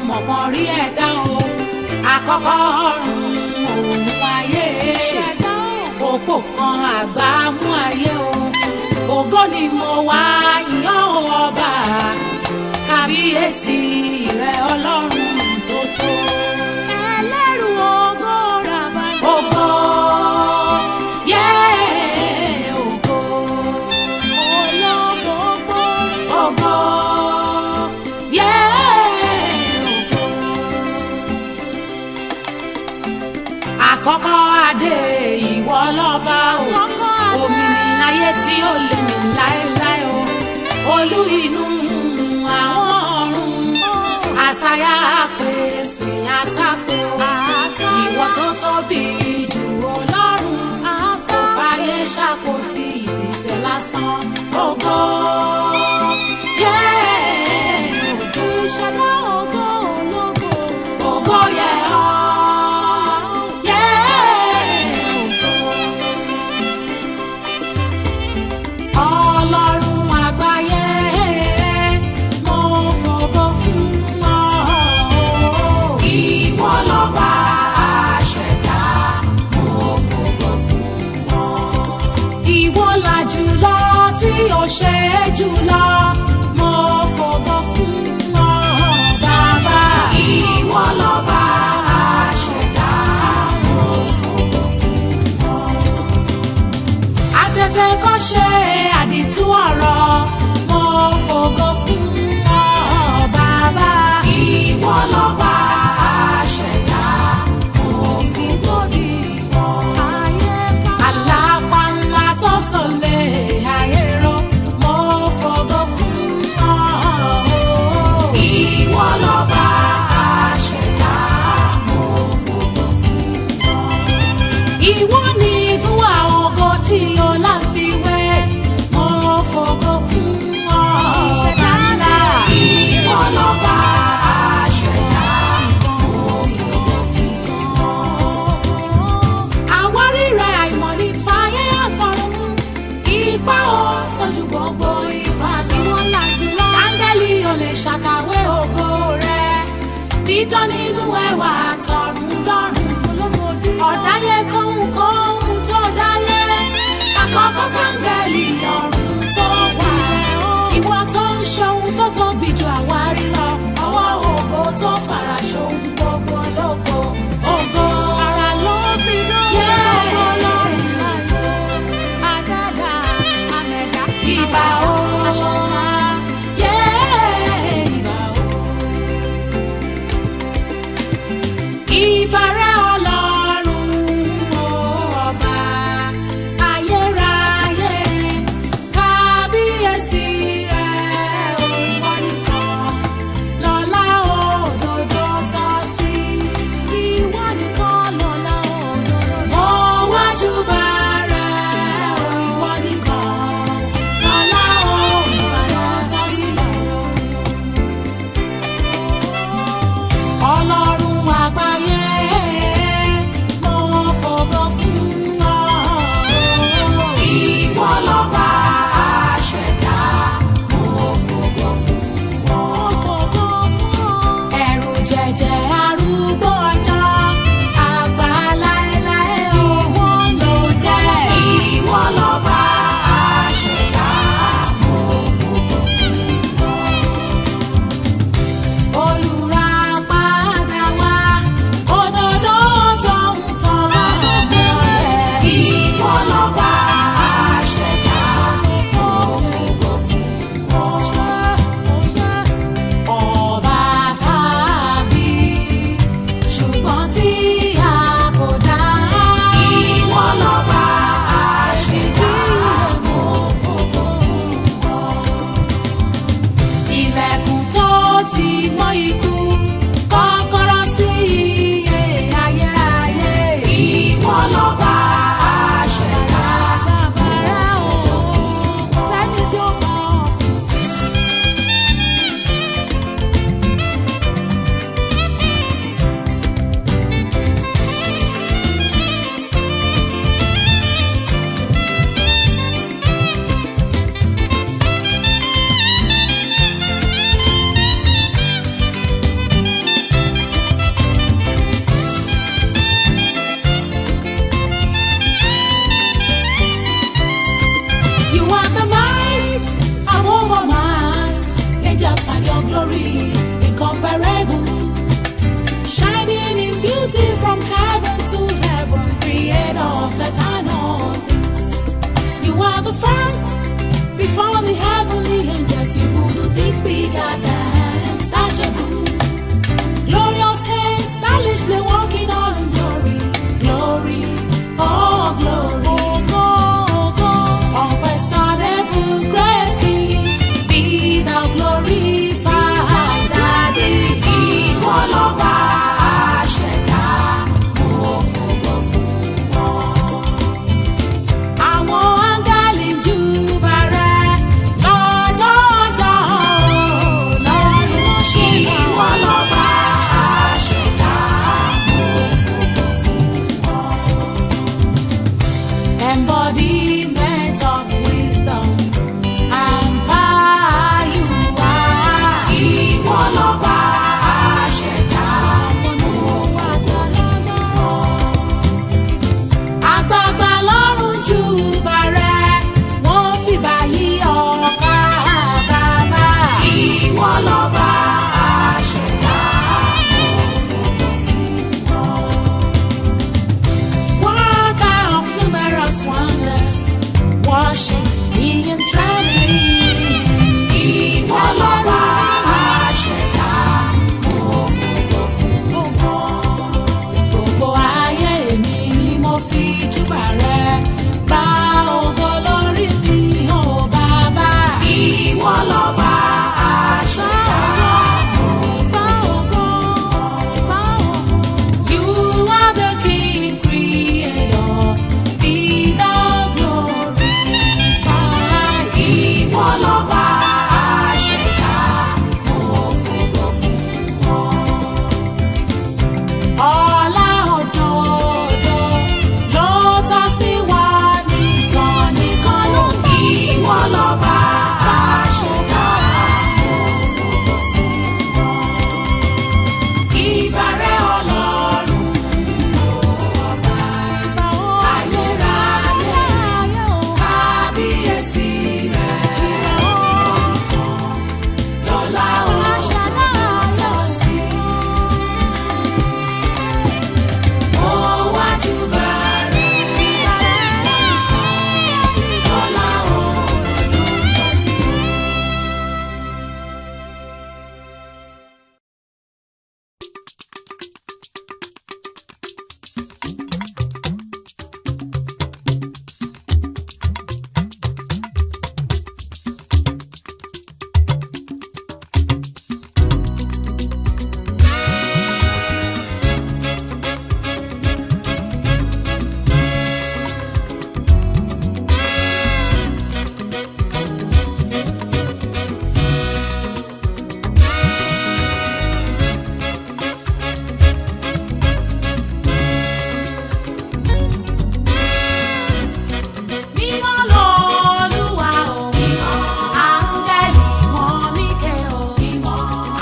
mọ̀mọ́ rí ẹ̀dá o àkọ́kọ́ ọ̀run òun ayé ṣẹ̀dá òpó kan àgbà mú ayé o ògo ni mo wá yàn ọba kábíyèsí rẹ ọlọ́run tó tó ẹlẹ́rù ògo ràbà ògo yẹ ògo ológo gbórí ògo yẹ ògo àkọ́kọ́ adé ìwọ lọ́ba o òmìnir ayé tí ó lè mí láéláé o olú inú àwọn ọ̀run àṣàyà pèsè àṣàpè o ìwọ tó tóbi jù ọlọ́run kò fàyè ṣàkóso ìtìsẹ̀ lásán ògo yẹ ògo ìṣẹ̀dá ògo ológo ògo yẹ ọ́. Ọlọ́run àgbáyé mo fògo fún ọ. Ìwọ lọ́ba àṣẹ̀dá mo fògo fún ọ. Ìwọ là jùlọ tí ó ṣe jùlọ mo fògo fún ọ. Bàbá ìwọ lọ́ba àṣẹ̀dá mo fògo fún ọ. Àtètè kọ́ ṣe àdìtú ọ̀rọ̀ mo fògo fún ọ bàbá. Ìwọ lọ́ba àṣẹ̀dá mo fògo fún ọ. Àlàpà ńlá tó sọlẹ̀ ayé rọ mo fògo fún ọ. Ìwọ lọ́ba àṣẹ̀dá mo fògo fún ọ. Ìwọ ni ìgúnwà ògo tí o láfiwé mo fògo fún ọ. Ìṣẹ̀dá ńlá ìwọ lọ́ba àṣẹ̀dá mo fògo fún ọ. Àwárí rẹ̀ àìmọ̀ ní fàyè àtọ̀run ipa ò tọ́jú gbogbo ipa ni wọ́n là jùlọ. Áńgẹ́lì ò lè ṣàkàwé ògo rẹ̀ dídán nínú ẹwà àtọ̀run lọ́run. Ọ̀dáyé kóhunkóhun tó dáyé àkọ́kọ́ káńgẹ́lì ọ̀run tó wà. Ìwọ tó ń ṣohun tó tóbi ju àwárí lọ ọwọ́ ògo tó fara ṣohun gbogbo lógo ògo ara ló fi dóògbé ọlọ́run láyé àdàdà àmẹ̀dá ìbà ó aṣọ́lá yé ìbà ó. Ìbà rẹ̀ ọlọ́run o perfect and all things. You are the first, before the heavenly angels. You will do things bigger than such a good. Glorious hands, stylishly walking all in glory. Glory, oh glory. Unquestionable great King, be thou glorified. Daddy, ìwọ lọ́ba àṣẹ̀dá, mo fògo fún ọ. Àwọn áńgẹ́lì ń júbà rẹ lọ́jọ́jọ́, lọ́run ránṣẹ́. Ìwọ lọ́ba àṣẹ̀dá, mo fògo fún ọ. Embodiment of wisdom and power you are. Ìwọ lọ́ba àṣẹ̀dá, mo fògo fún ọ. Àgbààgbà lọ́run júbà rẹ, wọ́n fìbà yí ọ ká bàbá. Ìwọ lọ́ba àṣẹ̀dá, mo fògo fún ọ. Worker of numerous wonders, worship me in trembling. Ìwọ lọ́ba àṣẹ̀dá, mo fògo fún ọ. Gbogbo ayé mi mo fi júbà rẹ, gba ògo lórí mi, ó bàbá. Ìwọ lọ́ba àṣẹ̀dá, mo fògo fún ọ. You are the King Creator, be thou glorified. Ìwọ lọ́ba àṣẹ̀dá, mo fògo fún ọ. Ọlá òdodo ló tọ́ sí wa nìkan nìkan ló ń bí. Ìwọ lọ́ba àṣẹ̀dá, mo fògo fún ọ. Ìbà rẹ Ọlọ́run, ọba ayérayé, kábíyèsí rẹ lọ́lá ògo tọ́ sí. Mo wá júbà rẹ, lọ́lá ògo tọ́ sí. Mímọ́ l'Olúwa o, áńgẹ́lì wọ́n mí ké o,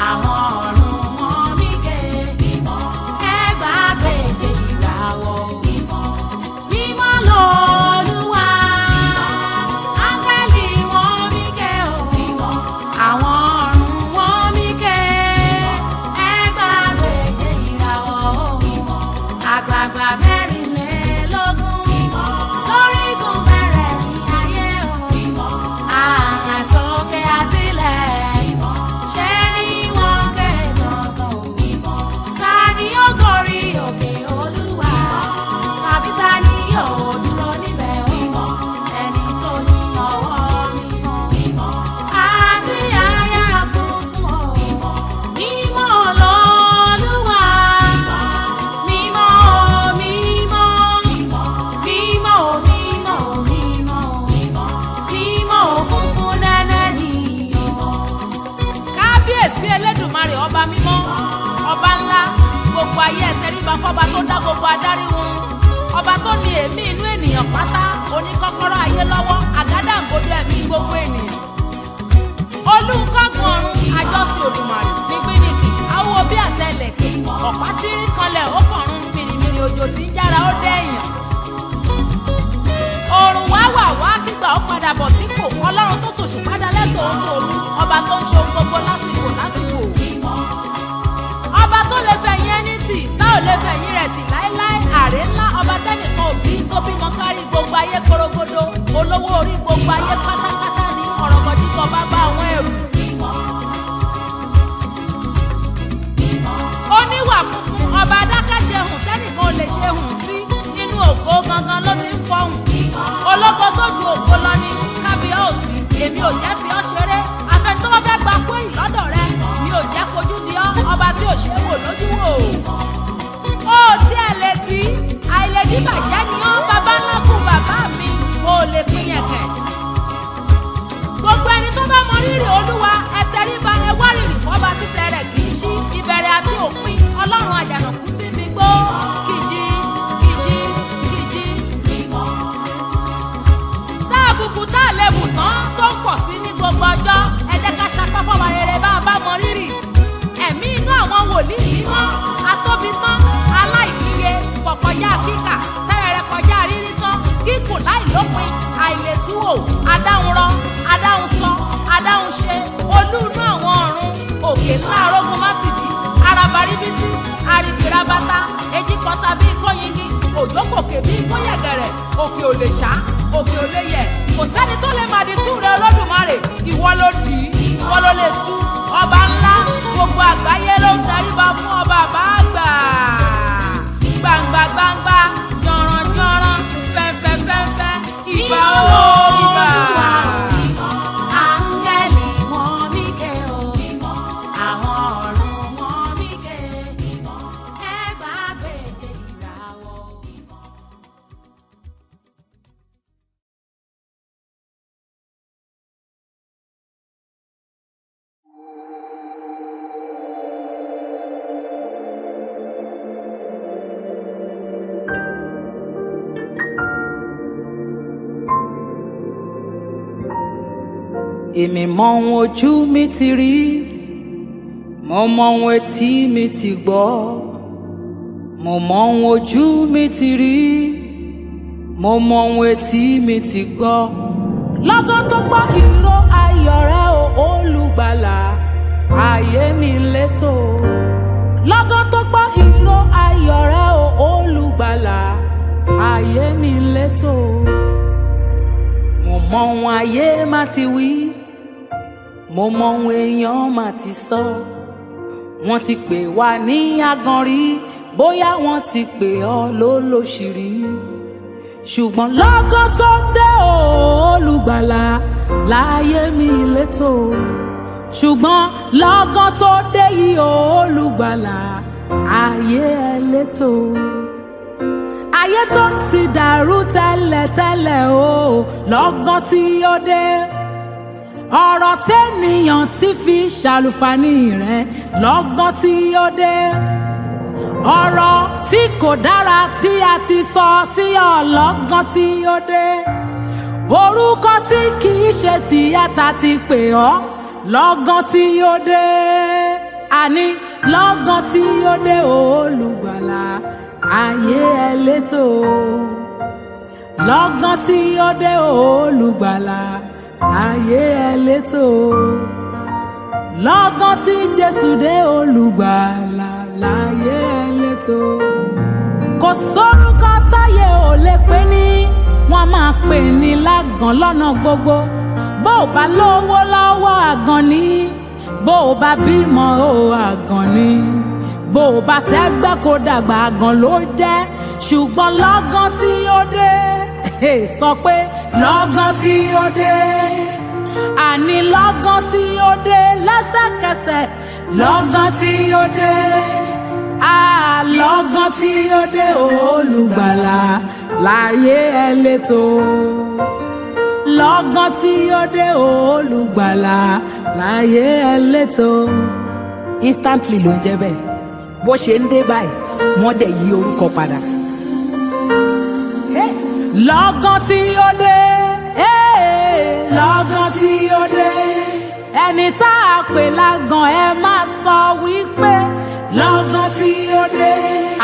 àwọn ọ̀run wọ́n mí ké, ẹgbàágbèje ìràwọ̀ o. Mímọ́ l'Olúwa, áńgẹ́lì wọ́n mí ké o, àwọn ọ̀run wọ́n mí ké, ẹgbàágbèje ìràwọ̀ o. Àgbààgbà mẹ́rìnlélógún lórígun mẹ́rẹ̀ẹ̀rin ayé o. Àtòkè àtilẹ̀, ṣé ni wọ́n ké tọ̀tọ̀ o. Ta ni yóò gorí òkè Olúwa? Tàbí ta ni yóò dúró níbẹ̀ o? Ẹni tó ní ọwọ́ mímọ́ àti àyà funfun o. Mímọ́ l'Olúwa, mímọ́ mímọ́, mímọ́ mímọ́, mímọ́ funfun nẹ́nẹ́ ni o. Kábíyèsí Elédùmarè ọba mímọ́, ọba ńlá, gbogbo ayé ẹ tẹríba fọ́ba tó dá gbogbo adarí wọn. Ọba tó ní èémí inú ènìyàn pátá, oníkọ́kọ́rọ́ ayé lọ́wọ́, àgádágodo ẹ̀mí gbogbo ènìyàn. Olùkọ́gun ọ̀run, àjọsìn Olùmarè, nígbìnìkì, awo bí àtẹlẹ̀kẹ̀, ọ̀pá tírín kanlẹ̀ ó kọ̀run, mìrìmìrì òjò tí ń yára ó dẹ̀yàn. Òrùn wá kígbà ó padà bọ̀ sípò, Ọlọ́run tó ṣòṣùpá dalẹ́ tòun tòru, ọba tó ń ṣe ohun gbogbo lásìkò lásìkò. Ọba tó lè fẹ̀yìn ẹni tì, tá ò lè fẹ̀yìn rẹ̀ tì láéláé, àrè ńlá, ọba tẹ́nìkan òbí tó bímọ gbogbo ayé korogodo, olówó orí gbogbo ayé pátápátá ní ọ̀rọ̀gọ̀dìgọ̀ bàbá àwọn ẹrù. Oníwà funfun ọba adákẹ́ṣe hùn tẹ́nìkan ò lè ṣe hùn sí, nínú ògo gangan ló ti ń fọhùn. Ológo tó ju ògo lọ ní kábíyèsí, èmi ò jẹ́ fi ọ́ ṣeré, afẹ́ni tó bá fẹ́ gba kúrì lọ́dọ̀ rẹ mi ò jẹ́ fojú di ọ́, ọba tí ò ṣe é wò lójú wò. Ó tí ẹ lè tí àìlèdí bàjẹ́ ni ọ́, bàbá ńlá kù bàbá mi ò lè pín yẹ̀kẹ̀. Gbogbo ẹni tó bá mọ rírì Olúwa ẹ tẹríba, ẹ wárìrì fọ́ba títẹ rẹ̀ kì í ṣí, ìbẹ̀rẹ̀ àti òpin Ọlọ́run àjànàkú tí mi gbó kìjì kìjì kìjì. Tá àbùkù tá àlebù tán tó ń pọ̀ sí ní gbogbo ọjọ́, ẹ jẹ́ ká sapá fọ́ba rere bá a bá mọ rírì. Ẹ̀mí inú àwọn wòlíì mímọ́ atóbi tán aláìníye kọ̀kọ̀yá kíkà tẹ́rẹ̀rẹ̀ kọjá rírí tán kíkùn láìlópin àìlétúwò adáhunrọ adáhunsọ adáhunṣe olú inú àwọn ọ̀run òkè ńlá arógun mátìdí arabaribítí arìbìrabata ejikọta bíi kóyingi òjókòkè bíi kóyẹ̀gẹ̀rẹ̀ òkè ò lè ṣá òkè ò lè yẹ̀ kò sẹ́ni tó lè màdí tú rẹ Olódùmarè ìwọ ló dì í ìwọ ló lè tú ọba ńlá gbogbo àgbáyé ló ń daríba fún ọba àbáàgbà gbangba gbangba yànràn yànràn fẹ́fẹ́ fẹ́fẹ́ ìbà ó ìbà. Áńgẹ́lì wọn mí ké o, àwọn ọ̀run wọn mí ké, ẹgbàá gbèje ìràwọ̀. Èmi mọ ohun ojú mi ti rí, mo mọ ohun etí mi ti gbọ́, mo mọ ohun ojú mi ti rí, mo mọ ohun etí mi ti gbọ́. Lọ́gán tó gbọ́ ìró ayọ̀ rẹ o olùgbàlà, ayé mi létò. Lọ́gán tó gbọ́ ìró ayọ̀ rẹ o olùgbàlà, ayé mi létò. Mo mọ ohun ayé má ti wí, mo mọ ohun èèyàn má ti sọ. Wọ́n ti pè wá ní aganrí, bóyá wọ́n ti pè ọ́ lólóṣìírí. Ṣùgbọ́n lọ́gán tó dé olùgbàlà, láyé mi létò. Ṣùgbọ́n lọ́gán tó dé yìí olùgbàlà, ayé ẹ létò. Ayé tó ti dàrú tẹ́lẹ̀tẹ́lẹ̀ o, lọ́gán tí ó dé. Ọ̀rọ̀ tẹ́nìyàn ti fi ṣàlùfàní rẹ̀, lọ́gán tí ó dé. Ọ̀rọ̀ tí kò dára tí a ti sọ sí ọ, lọ́gán tí ó dé. Orúkọ tí kìí ṣe tìyàtà ti pè ọ́, lọ́gán tí ó dé. Àní lọ́gán tí ó dé olùgbàlà, ayé ẹ létò. Lọ́gán tí ó dé olùgbàlà, ayé ẹ létò. Lọ́gán tí Jésù dé olùgbàlà, láyé ẹ létò. Kò sórúkọ táyé ò lè pè ní, wọ́n máa pè ní lágàn lọ́nà gbogbo. Bó o bá lówó lọ́wọ́ àgàn ni, bó o bá bímọ o àgàn ni, bó o bá tẹ́gbẹ́ kó dàgbà àgàn ló jẹ́. Ṣùgbọ́n lọ́gán tí ó dé, sọ pé lọ́gán tí ó dé. Àní lọ́gán tí ó dé lẹ́sẹ̀kẹsẹ̀, lọ́gán tí ó dé. Lọ́gán tí ó dé olùgbàlà, láyé ẹ létò. Lọ́gán tí ó dé olùgbàlà, láyé ẹ létò. Instantly ló ń jẹ́ bẹ́ẹ̀. Bó ṣe ń dé báyìí, wọ́n dẹ̀ yí orúkọ padà. Lọ́gán tí ó dé, lọ́gán tí ó dé. Ẹni tá a pè lágàn ẹ máa sọ wípé lọ́gán tí ó dé.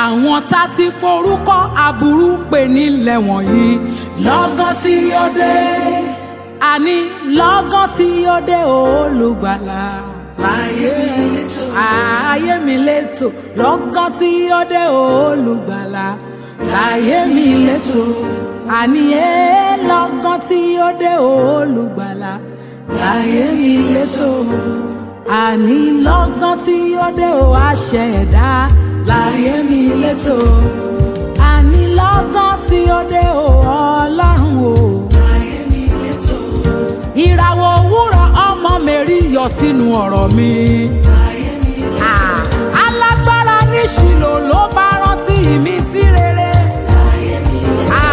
Àwọn tá ti forúkọ aburú pè nílẹ̀ wọ̀nyí, lọ́gán tí ó dé. Àní lọ́gán tí ó dé olùgbàlà, láyé mi létò. Ayé mi létò. Lọ́gán tí ó dé olùgbàlà, láyé mi létò. àní lọ́gán tí ó dé olùgbàlà láyé mi létò. Àní lọ́gán tí ó dé o aṣẹ̀dá láyé mi létò. Àní lọ́gán tí ó dé o ọlọ́run o láyé mi létò. Ìràwọ̀ òwúrọ̀ ọmọ Mary yọ sínú ọ̀rọ̀ mi. Láyé mi létò. Alágbára ní Ṣílò ló bá rántí mi sí rere. Láyé mi létò.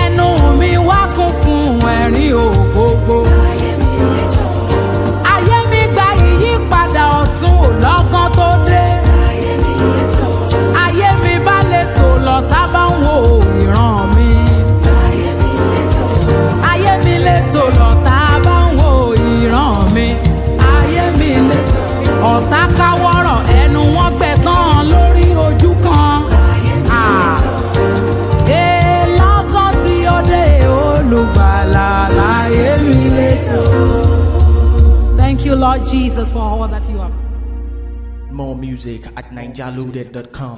Ẹnu mi wá kún fún ẹ̀rín ògógó. Láyé mi létò. Ayé mi gba ìyípadà ọ̀tun lọ́gán tó dé. Láyé mi létò. Ayé mi bá lè tò lọ́tà bá ń wo ìran mi. Láyé mi létò. Ayé mi lè tò lọ́tà bá ń wo ìran mi. Ayé mi lè tò. Ọ̀tá káwọ́rọ̀ ẹnu wọn gbẹ tán lórí ojú kan. Láyé mi létò. Lọ́gán tí ó dé olùgbàlà láyé mi létò. Thank you, Lord Jesus, for all that you have. More music at ninjaloaded.com.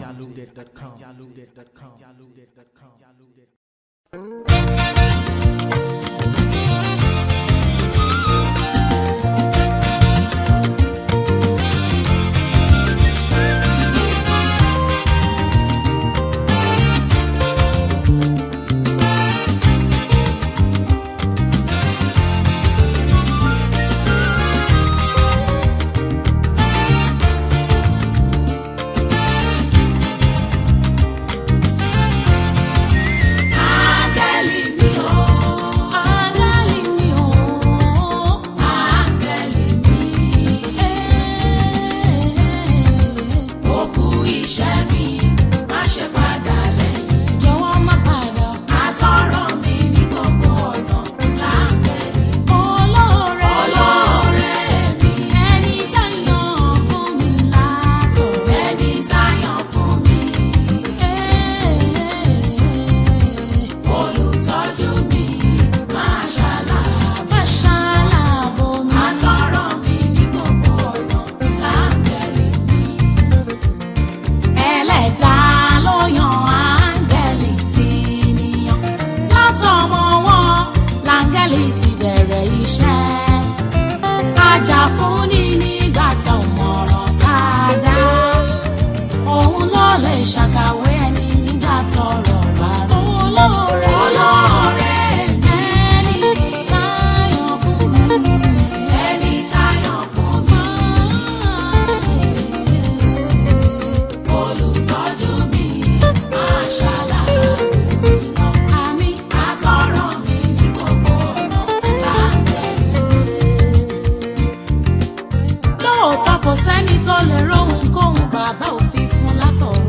Kò sẹ́ni tó lè róhun kóhun bàbá òfin fún látọ̀run.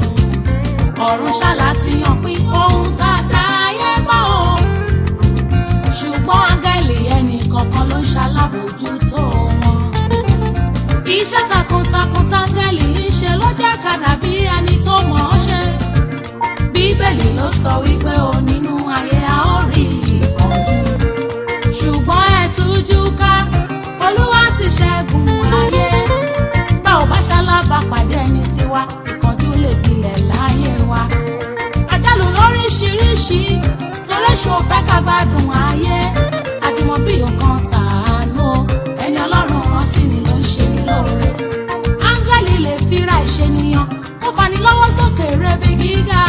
Ọ̀run ṣáàlà ti hàn pín ohun tá a dá ayé bá o. Ṣùgbọ́n áńgẹ́lì ẹnì kọ̀ọ̀kan ló ń ṣalábòójútó wọn. Iṣẹ́ takuntakun táńgẹ́lì ń ṣe ló jẹ́ ká dàbí ẹni tó mọ̀ ọ́ ṣe. Bíbélì ló sọ wípé o nínú ayé a ó rí ìpọ́njú. Ṣùgbọ́n ẹ tújú ká, Olúwa ti ṣẹ́gun ayé. Bá ṣalábàpàdé ẹni tiwa, ìkánjú lè gbilẹ̀ láyé wa. Àjálù lóríṣiríṣi torí èṣù ò fẹ́ ká gbádùn ayé. Àjùmọ̀bí ọ̀kan tàánú ẹni Ọlọ́run rán sí ni ló ń ṣe ní lóore. Áńgẹ́lì lè fira ìṣènìyàn kó fani lọ́wọ́ sókè rebi gíga.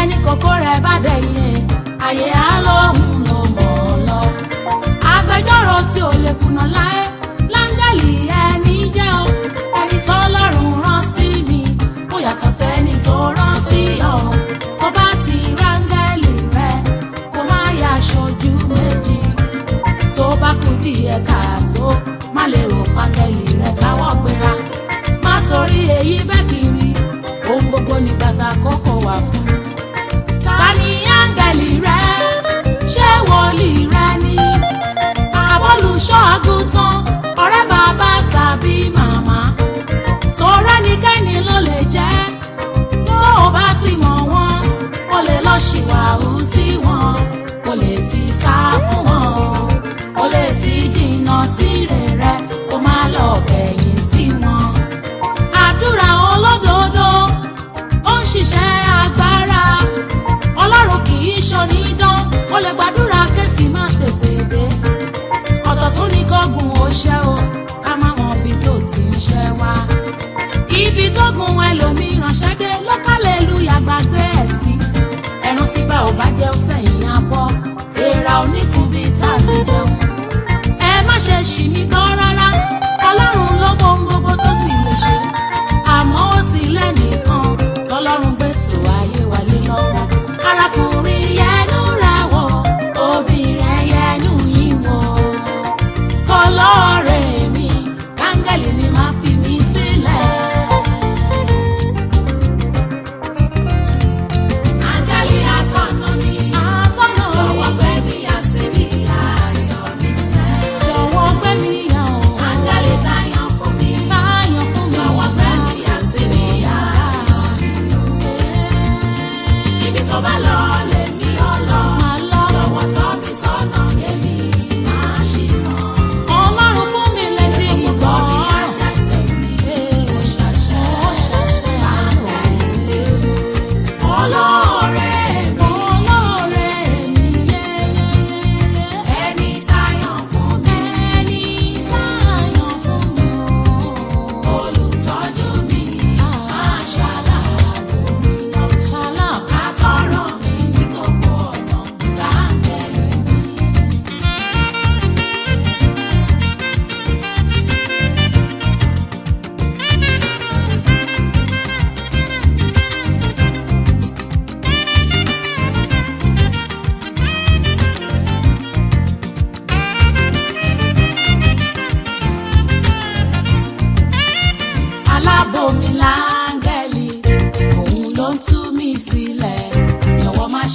Ẹni kòkó rẹ̀ bá dẹ̀yẹ ayé á lóhùn ló mọ̀ ọ́ lọ. Agbẹjọ́rò tí ò lè kùnà láé láńgẹ́lì ẹni jẹ́ o. Ẹni tọ́lọ́run rán sí mi ó yàtọ̀ sẹ́ni tó rán sí ọ. Tó bá ti ráńgẹ́lì rẹ kó má yà aṣojú méjì. Tó bá kù díẹ̀ káàtó má lè rò páńgẹ́lì rẹ káwọ́ gbéra. Má torí èyí bẹ́ẹ̀ kiri ohun gbogbo nígbà tá kókó wà fún. Ta ni áńgẹ́lì rẹ? Ṣé wòlíì rẹ ni? Àbólùṣọ́ àgùntàn, ọ̀rẹ́ bàbá tàbí màmá. Torẹ́nikẹ́ni ló lè jẹ́. Tó o bá ti mọ̀ wọ́n, o lè lọ ṣìwàhù sí wọn. O lè ti sá fún wọn o. O lè ti jìnnà sí rere kó má lọ kẹ̀yìn sí wọn. Àdúrà olódodo ó ń ṣiṣẹ́ agbára. Ọlọ́run kì í ṣe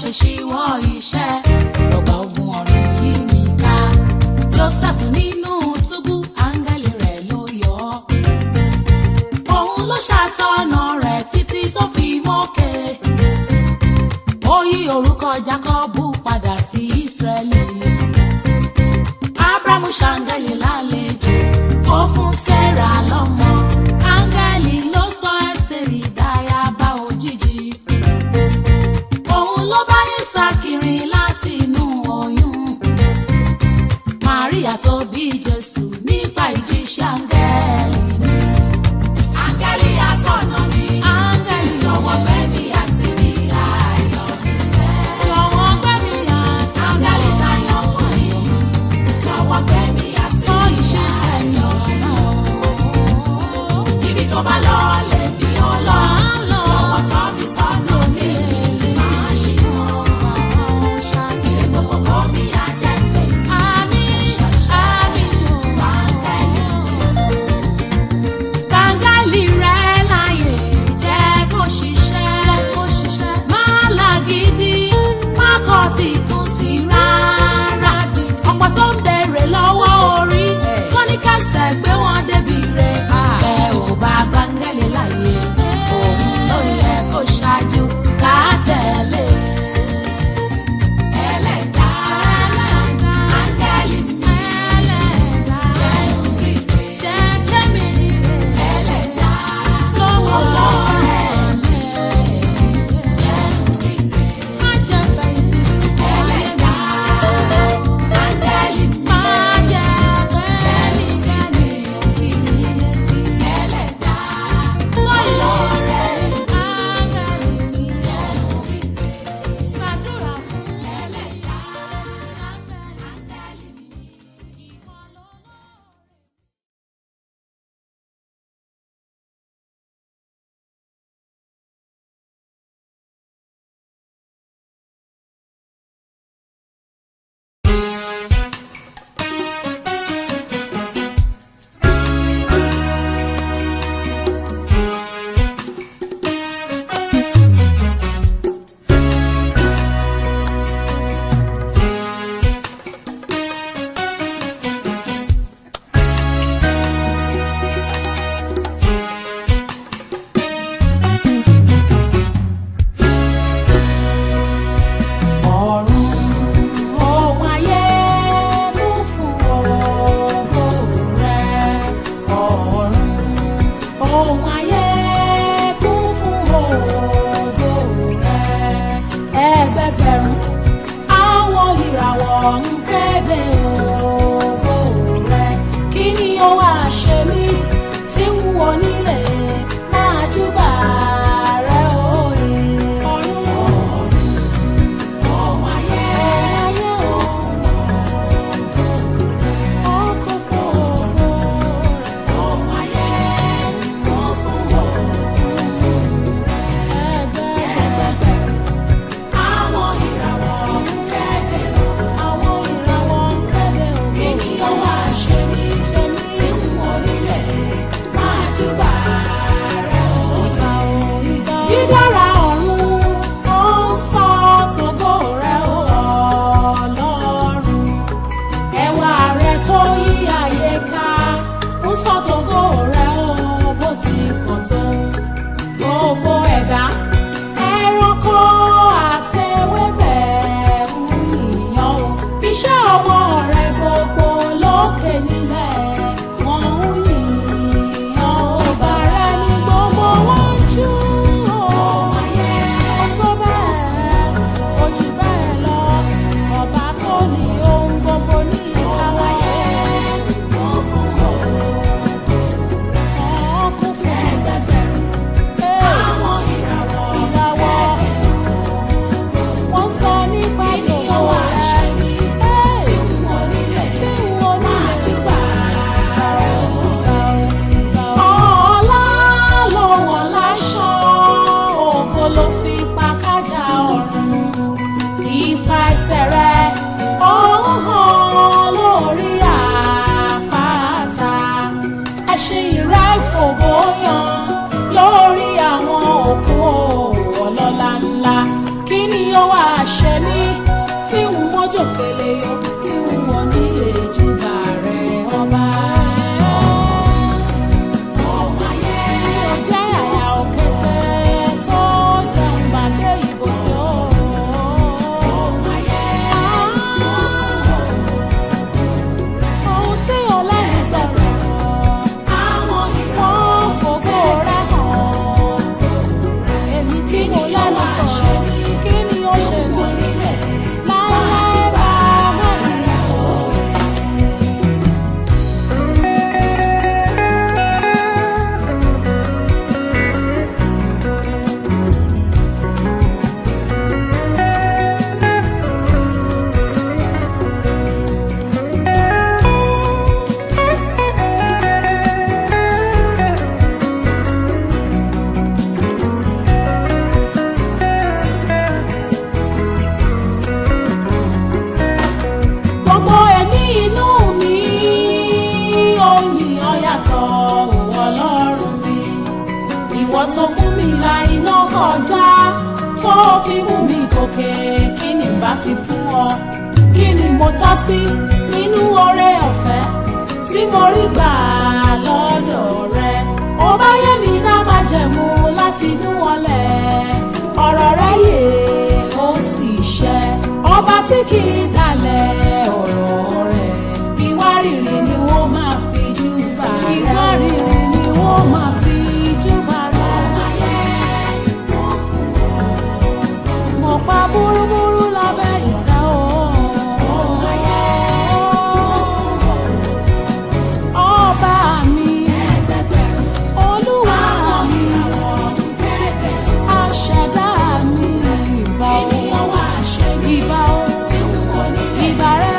ṣe ṣíwọ́ iṣẹ́ lọ́gbà ogun ọ̀run yìí mi ká. Joseph nínú túbú áńgẹ́lì rẹ̀ ló yọ ọ́. Òun ló ṣàtọ̀nà rẹ̀ títí tó fi mókè. Ó yí orúkọ Jákọ́bù padà sí Ísírẹ́lì. Ábúráhámù ṣàǹgẹ́lì lálejò, ó fún Sẹ́rà lọ́mọ. Áńgẹ́lì ló sọ Ẹ́sítérì dáyàbá òjijì. Òun ló bá Ísákì rìn láti inú oyún. Màríà tó bí Jésù nípa ìjíṣẹ́ áńgẹ́lì ni. Áńgẹ́lì atọ́nà mi, áńgẹ́lì jọ̀wọ́ gbé mi yà síbi ayọ̀ mi sẹ́. Jọ̀wọ́ gbé mi yà síbi áńgẹ́lì tayọ̀ fún yín. Jọ̀wọ́ gbé mi yà síbi tó ìṣesẹ̀ yọ̀nà. Ibi tó bá lọ lèmi ó lọ. Jọ̀wọ́ tọ́ mi sọ́nà kí n máa ṣì mọ̀. Ire gbogbo kó mi yà jẹ́ tèmi. Áńgẹ́lì rẹ̀ láyè jẹ́ kó ṣiṣẹ́. Má làgídí, má kọ̀ tí kún sí rárá. Ọ̀pọ̀ tó ń béèrè lọ́wọ́ orí, kọ́ ní kẹsẹ̀ gbé wọn débi rẹ̀. Bẹ́ẹ̀ ò bá gbáńgẹ́lì láyè, òun ló yẹ kó ṣáájú ká tẹ̀lé. Ẹlẹ́dàá, áńgẹ́lì mi, jẹ́ orí mi, jẹ́ kémi rè. Ẹlẹ́dàá, lọ́wọ́ rẹ̀ mi, jẹ́ orí mi, má jẹ́ fẹ̀yìntì sùn. Ẹlẹ́dàá, áńgẹ́lì mi, má jẹ́ kẹ́nikẹ́ni ìrètí. Ẹlẹ́dàá, tó ìṣesẹ̀ áńgẹ́lì mi, jẹ́ orí mi, gbàdúrà fún. Ẹlẹ́dàá, áńgẹ́lì mi, ìwọ lọ́wọ́. Ọ̀run ohun ayé kún fún ògo rẹ̀. Ọ̀run ohun ayé kún fún ògo rẹ̀. Ẹgbẹgbẹ̀rún àwọn ìràwọ̀ ń kéde ògo rẹ̀. Kí ni ó wá ṣe mí tí ń wọ nílé máa júbà rẹ̀ òye. Ọ̀run ohun ayé kún fún ògo rẹ̀. Ohun ayé kún fún ògo rẹ̀. Ẹgbẹgbẹ̀rún àwọn ìràwọ̀ ń kéde ògo kí ni mo tọ́ sí nínú oore ọ̀fẹ́ tí mo rí gbà lọ́dọ̀ rẹ. Ó bá yé mi dá májẹ̀mú láti inú ọlẹ̀, ọ̀rọ̀ rẹ yè ó sì ṣẹ. Ọba tí kì í dalẹ̀ ọ̀rọ̀ rẹ̀, ìwárìrì ni wọ́n máa fi júbà rẹ̀. Ìwárìrì ni wọ́n máa fi júbà rẹ̀. Mo pa búrúburú lábẹ́ ìtẹ́ o. Ọba mi, Olúwa mi, aṣẹ̀dá mi, ìbà o, ìbà o, ìbà rẹ̀.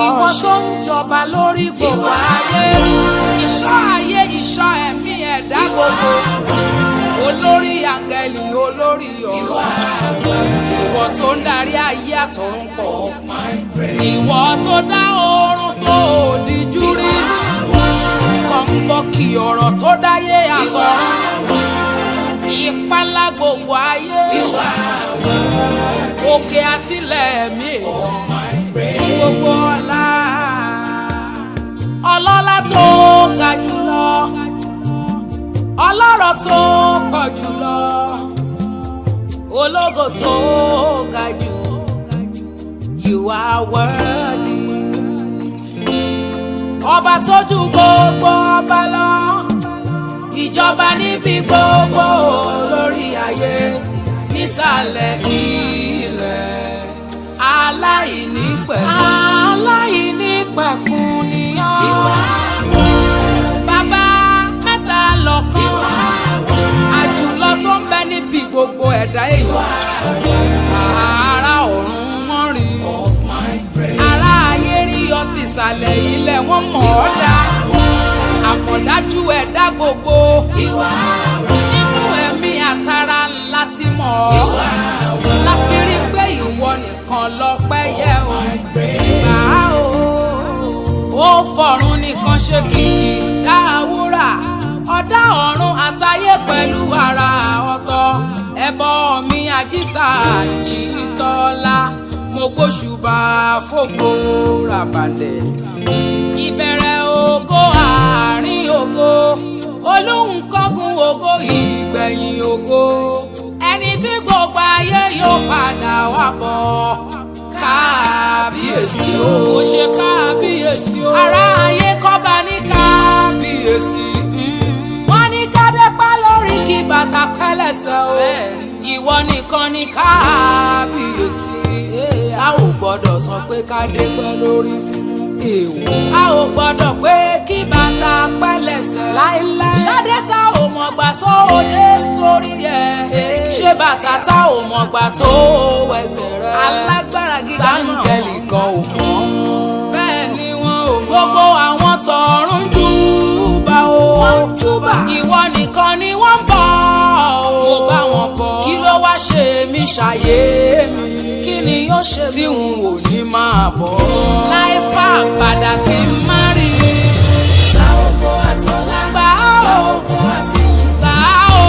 Ìwọ tó ń jọba lórí gbogbo ayé, ìṣọ́ ayé, ìṣọ́ ẹ̀mí ẹ̀dá gbogbo, olórí áńgẹ́lì, olórí ọ̀run, ìwọ tó ń darí ayé àtọ̀run pọ̀, ìwọ tó dá oorun tó òdìjú rí, kọ̀ǹbọ̀kì ọ̀rọ̀ tó dáyé àtọ̀run, ìpalá gbogbo ayé, òkè àtilẹ̀ ẹ̀mí gbogbo ọlá, ọlọ́lá tó ga jùlọ, ọlọ́rọ̀ tó pọ̀ jùlọ, ológo tó ga jù, you are worthy. Ọba tó ju gbogbo ọba lọ, ìjọba níbi gbogbo lórí ayé, nísàlẹ̀ ilẹ̀. Aláìnípẹ̀kun ni ọ́. Bàbá mẹ́ta lọ́kan, àjùlọ tó ń bẹ níbi gbogbo ẹ̀dá èèyàn. Ará ọ̀run mọ́rin, ìsàlẹ̀ ilẹ̀ wọ́n mọ̀ ọ́ dá àkọ̀dájú ẹ̀dá gbogbo nínú ẹ̀mí àtàrà ńlá ti mọ̀ ọ́ láfi rí pé ìwọ nìkan lọ́pẹ́ yẹ ò gbà ó. Ó fọ̀run nìkan ṣe kìkì ṣáàwúrà ọ̀dá ọ̀run àtayé pẹ̀lú ara ọ̀tọ̀ ẹbọ mi àjíṣà ìjìtọ́lá mo gbóṣùbà fògo ràbàlẹ̀. Ìbẹ̀rẹ̀ ògo àárín ògo olóhùn kọ́gun ògo ìgbẹ̀yìn ògo ẹni tí gbogbo ayé yóò padà wá bọ̀. Kábíyèsí o mo ṣe kábíyèsí o ará ayé kọ́ba ní kábíyèsí. Wọ́n ní kádépá lórí kí bàtà pẹ́lẹ́sẹ̀ o ìwọ nìkan ní kábíyèsí. A ò gbọ́dọ̀ sọ pé kádépá lórí fún èèwọ̀. A ò gbọ́dọ̀ pé kí bàtà pẹ́lẹ́sẹ̀ láíláí. Ṣadé tá ò mọ̀gbà tó o dé sórí ẹ̀. Ṣé bàtà tá ò mọ̀gbà tó o wẹsẹ̀ rẹ̀. Alágbára gíga náà táńgẹ́lì kan ò mọ̀. Bẹ́ẹ̀ ni wọn ò mọ̀. Gbogbo àwọn tọ̀run júbà o. Ìwọ nìkan ni wọ́n bọ̀ o. Mo bá wọn bọ̀. Kí ló wá ṣe mí ṣàyé mi? Kí ni yóò ṣe tí n ò ní máa bọ̀? Láì fà padà kí n má rí i. Gba ògo àtọ́lá. Gbà ó. Gba ògo àti ìyìn. Gbà ó.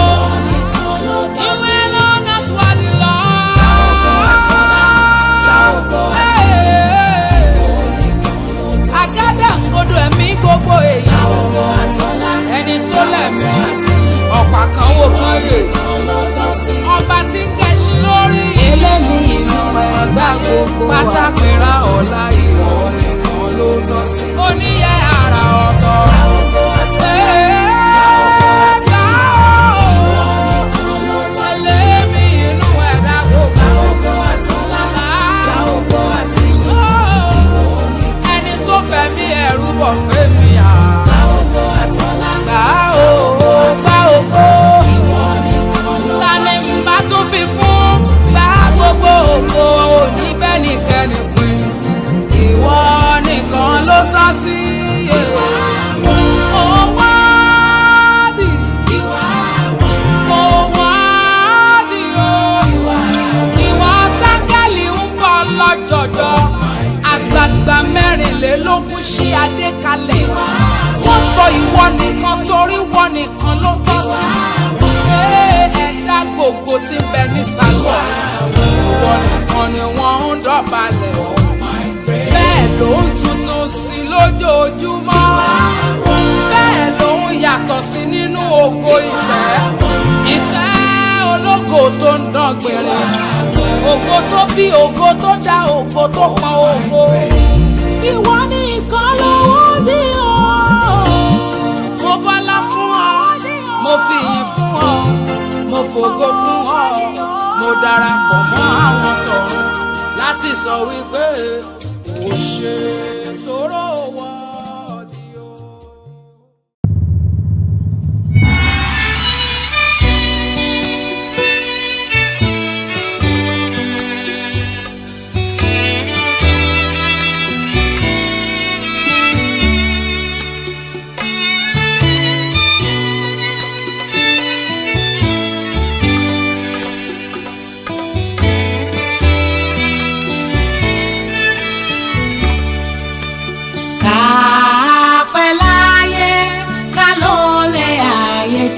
Nìkan ló tọ́ sí. You alone not worthy, Lord. Gba ògo àtọ́lá. Gba ògo àti ìyìn. Nìkan ló tọ́ sí. Àgádágodo ẹ̀mí gbogbo èyí. Gba ògo àtọ́lá. Ẹni tó lẹ̀mí ọ̀pá kan wò kan yè. Ọba tí ń gẹṣin lórí elémi inú ẹ̀dá gbogbo pátákìrá ọ̀la ìwọ nìkan ló tọ́ sí. Oníyẹ àrà ọ̀tọ̀. Elémi inú ẹ̀dá gbogbo. Ẹni tó fẹ́ bí ẹrú bọ̀ fẹ́ mi à. Gbà ó gbà ògo. Ta ni n bá tún fi fún gbà gbogbo ògo oníbẹ̀ nìkẹ́ni pin. Ìwọ nìkan ló sọ sí. Àgbààgbà mẹ́rìnlélógún ṣí adé kalẹ̀. Wọ́n bọ ìwọ nìkan torí ìwọ nìkan ló tọ́ sí. Ẹ̀dá gbogbo tí ń bẹ nísàlẹ̀. Ìwọ nìkan ni wọ́n ń dọ̀bálẹ̀. Bẹ́ẹ̀ ló ń tuntun sí lójoojúmọ́. Bẹ́ẹ̀ ló ń yàtọ̀ sí nínú ògo ìtẹ́. Ìtẹ́ ológo tó ń dán gbìnrín. Ògo tó bí ògo tó dá ògo tó pọn ògo. Ìwọ nìkan lọ́wọ́ dí o. Mo bọ́lá fún ọ, mo fi ìyìn fún ọ, mo fògo fún ọ. Mo darapọ̀ mọ́ àwọn tọ̀run láti sọ wípé o ṣe tóró wọ́ọ̀dì o.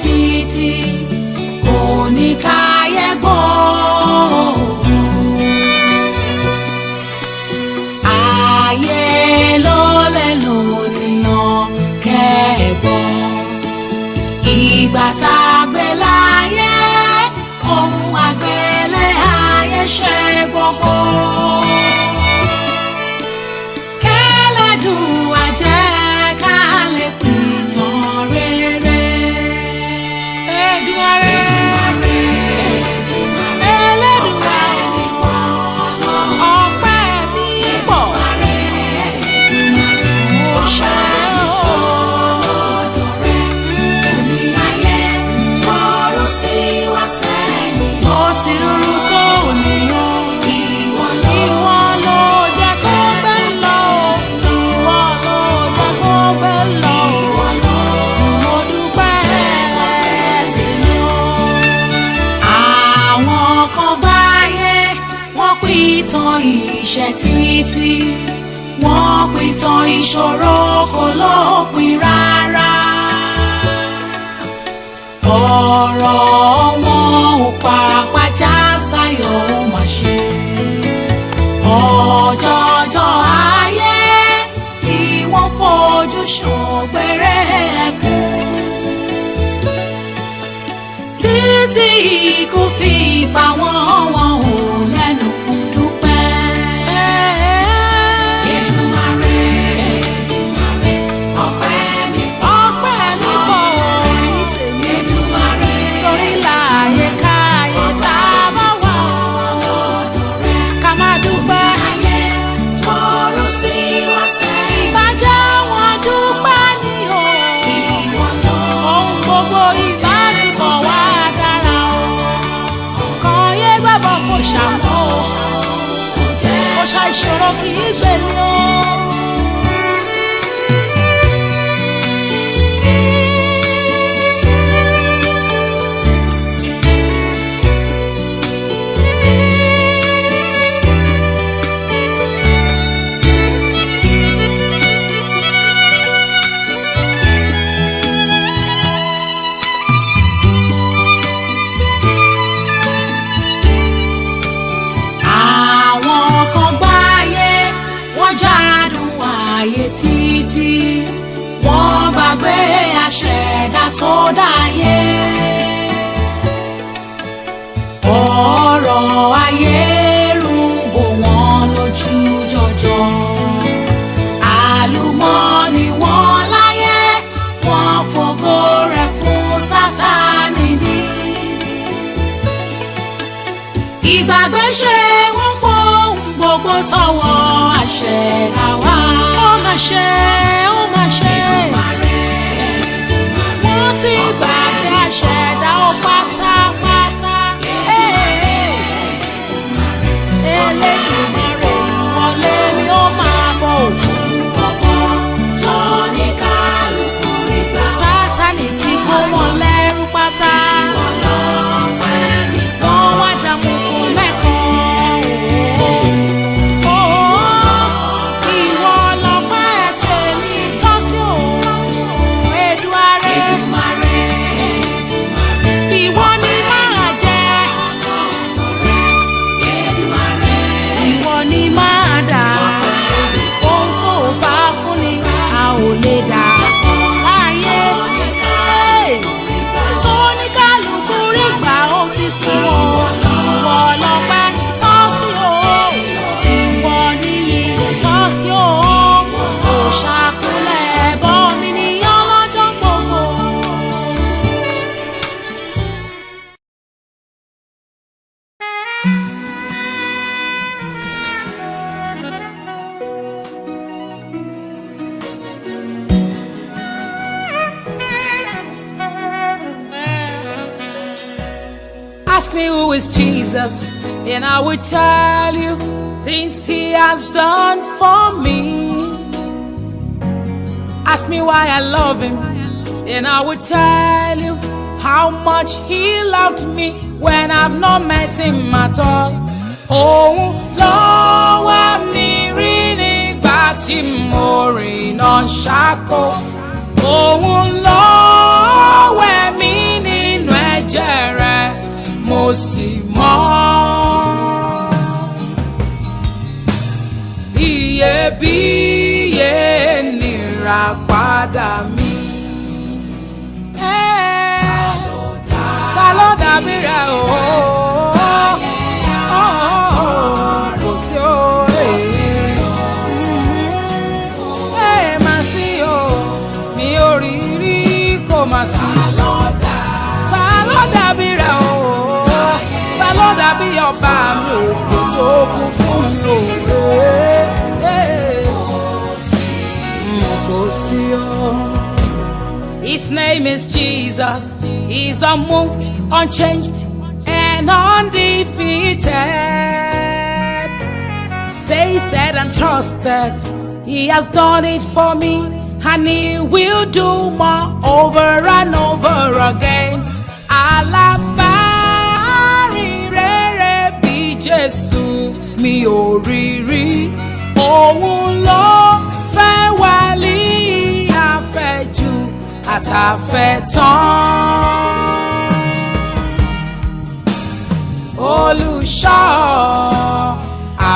Títí kò ní káyé gbọ́. Ayé ló lè lò níyàn kẹ́ẹ̀bọ̀. Ìgbà tá a gbé láyé ohun àgbélé ayé ṣe gbogbo. Kẹ́lẹ́dùn àjẹ́ ká lè pìtàn rere. Ìwọ iṣẹ́ títí wọ́n pìtàn ìṣòro kò lópin rárá. ọ̀rọ̀ wọn ò pàpà já sáyọ̀ ó mà ṣe. ọjọ́jọ́ ayé ni wọ́n fojú ṣògbéré ẹkún. títí ikú fi pa wọ́n ò lẹ́nu dúpẹ́. Èdùmàrè, Èdùmàrè, ọpẹ́ mi pọ̀ ní tèmi. Èdùmàrè, torí láàyè káyé tá a bá wà ká má dúpẹ́. ayé tọrọ sí wá sẹ́yìn. ìbàjẹ́ wọn dúpẹ́ ní o. ìwọ lọ ohun gbogbo ìbá ti bọ̀ wá dára o. kàn yé gbàgbọ́ fò ṣàmọ́ o. kò ṣa ìṣòro kì í gbè mí o. àwọn kan gbáyé wọ́n jádùn ayé títí wọ́n gbàgbé àṣẹ̀dá tó dáyé. ọ̀rọ̀ ayé rúbọ wọn lójú jọjọ. àlùmọ́ọ́nì wọn láyé wọ́n fògo rẹ̀ fún Sátánì ní. ìgbàgbé ṣe wọ́n pohùn gbogbo tọwọ́ àṣẹ̀dá wá. ó mà ṣe, ó mà ṣe. wọ́n ti gbàgbé àṣẹ̀dá ó pátápátá. Elédùmarè wọlé ni ó máa bọ̀ òkú gbogbo tó ní kálukú nígbà. Sátánì ti kó wọn lẹ́rú pátá. tó wá dàmúkú mẹ́kan. ìwọ lọ́pẹ́ tèmi tọ́ sí o. Èdùmàrè, ìwọ ni máa jẹ. ìwọ ni máa dà. ohun tó o bá fún ni a ò lè dà. láyé tó ní kálukú rí gbà ó ti fún o. ìwọ lọ́pẹ́ tọ́ sí o. ìwọ níyì tọ́ sí o. kò ṣàkúnlẹ̀ bọ́ mi níyàn lọ́jọ́ gbogbo. Ask me who is Jesus, and I will tell you things he has done for me. Ask me why I love him, and I will tell you how much he loved me when I've not met him at all. Òun ló wá mi rí nígbà tí mo rìnà ṣáko. Òun ló wẹ̀ mí nínú ẹ̀jẹ̀ rẹ̀, mo sì mọ́. Iyebíye nìràpadà mi. Ta ló dàbí rẹ̀ o? Kò sí òye. Má sí o, mi ò rí rí kò má sí. Ta ló dàbí rẹ̀ o? Ta ló dàbí ọba mi òkè tó kú fún mi o? Kò sí o. His name is Jesus. He's unmoved, unchanged, and undefeated. Tasted and trusted. He has done it for me, and he will do more over and over again. Alábàárìn rere bí Jésù mi ò rí rí òun ló fẹ́ wálé àfẹ́jù àtàfẹ́tán. Olùṣọ́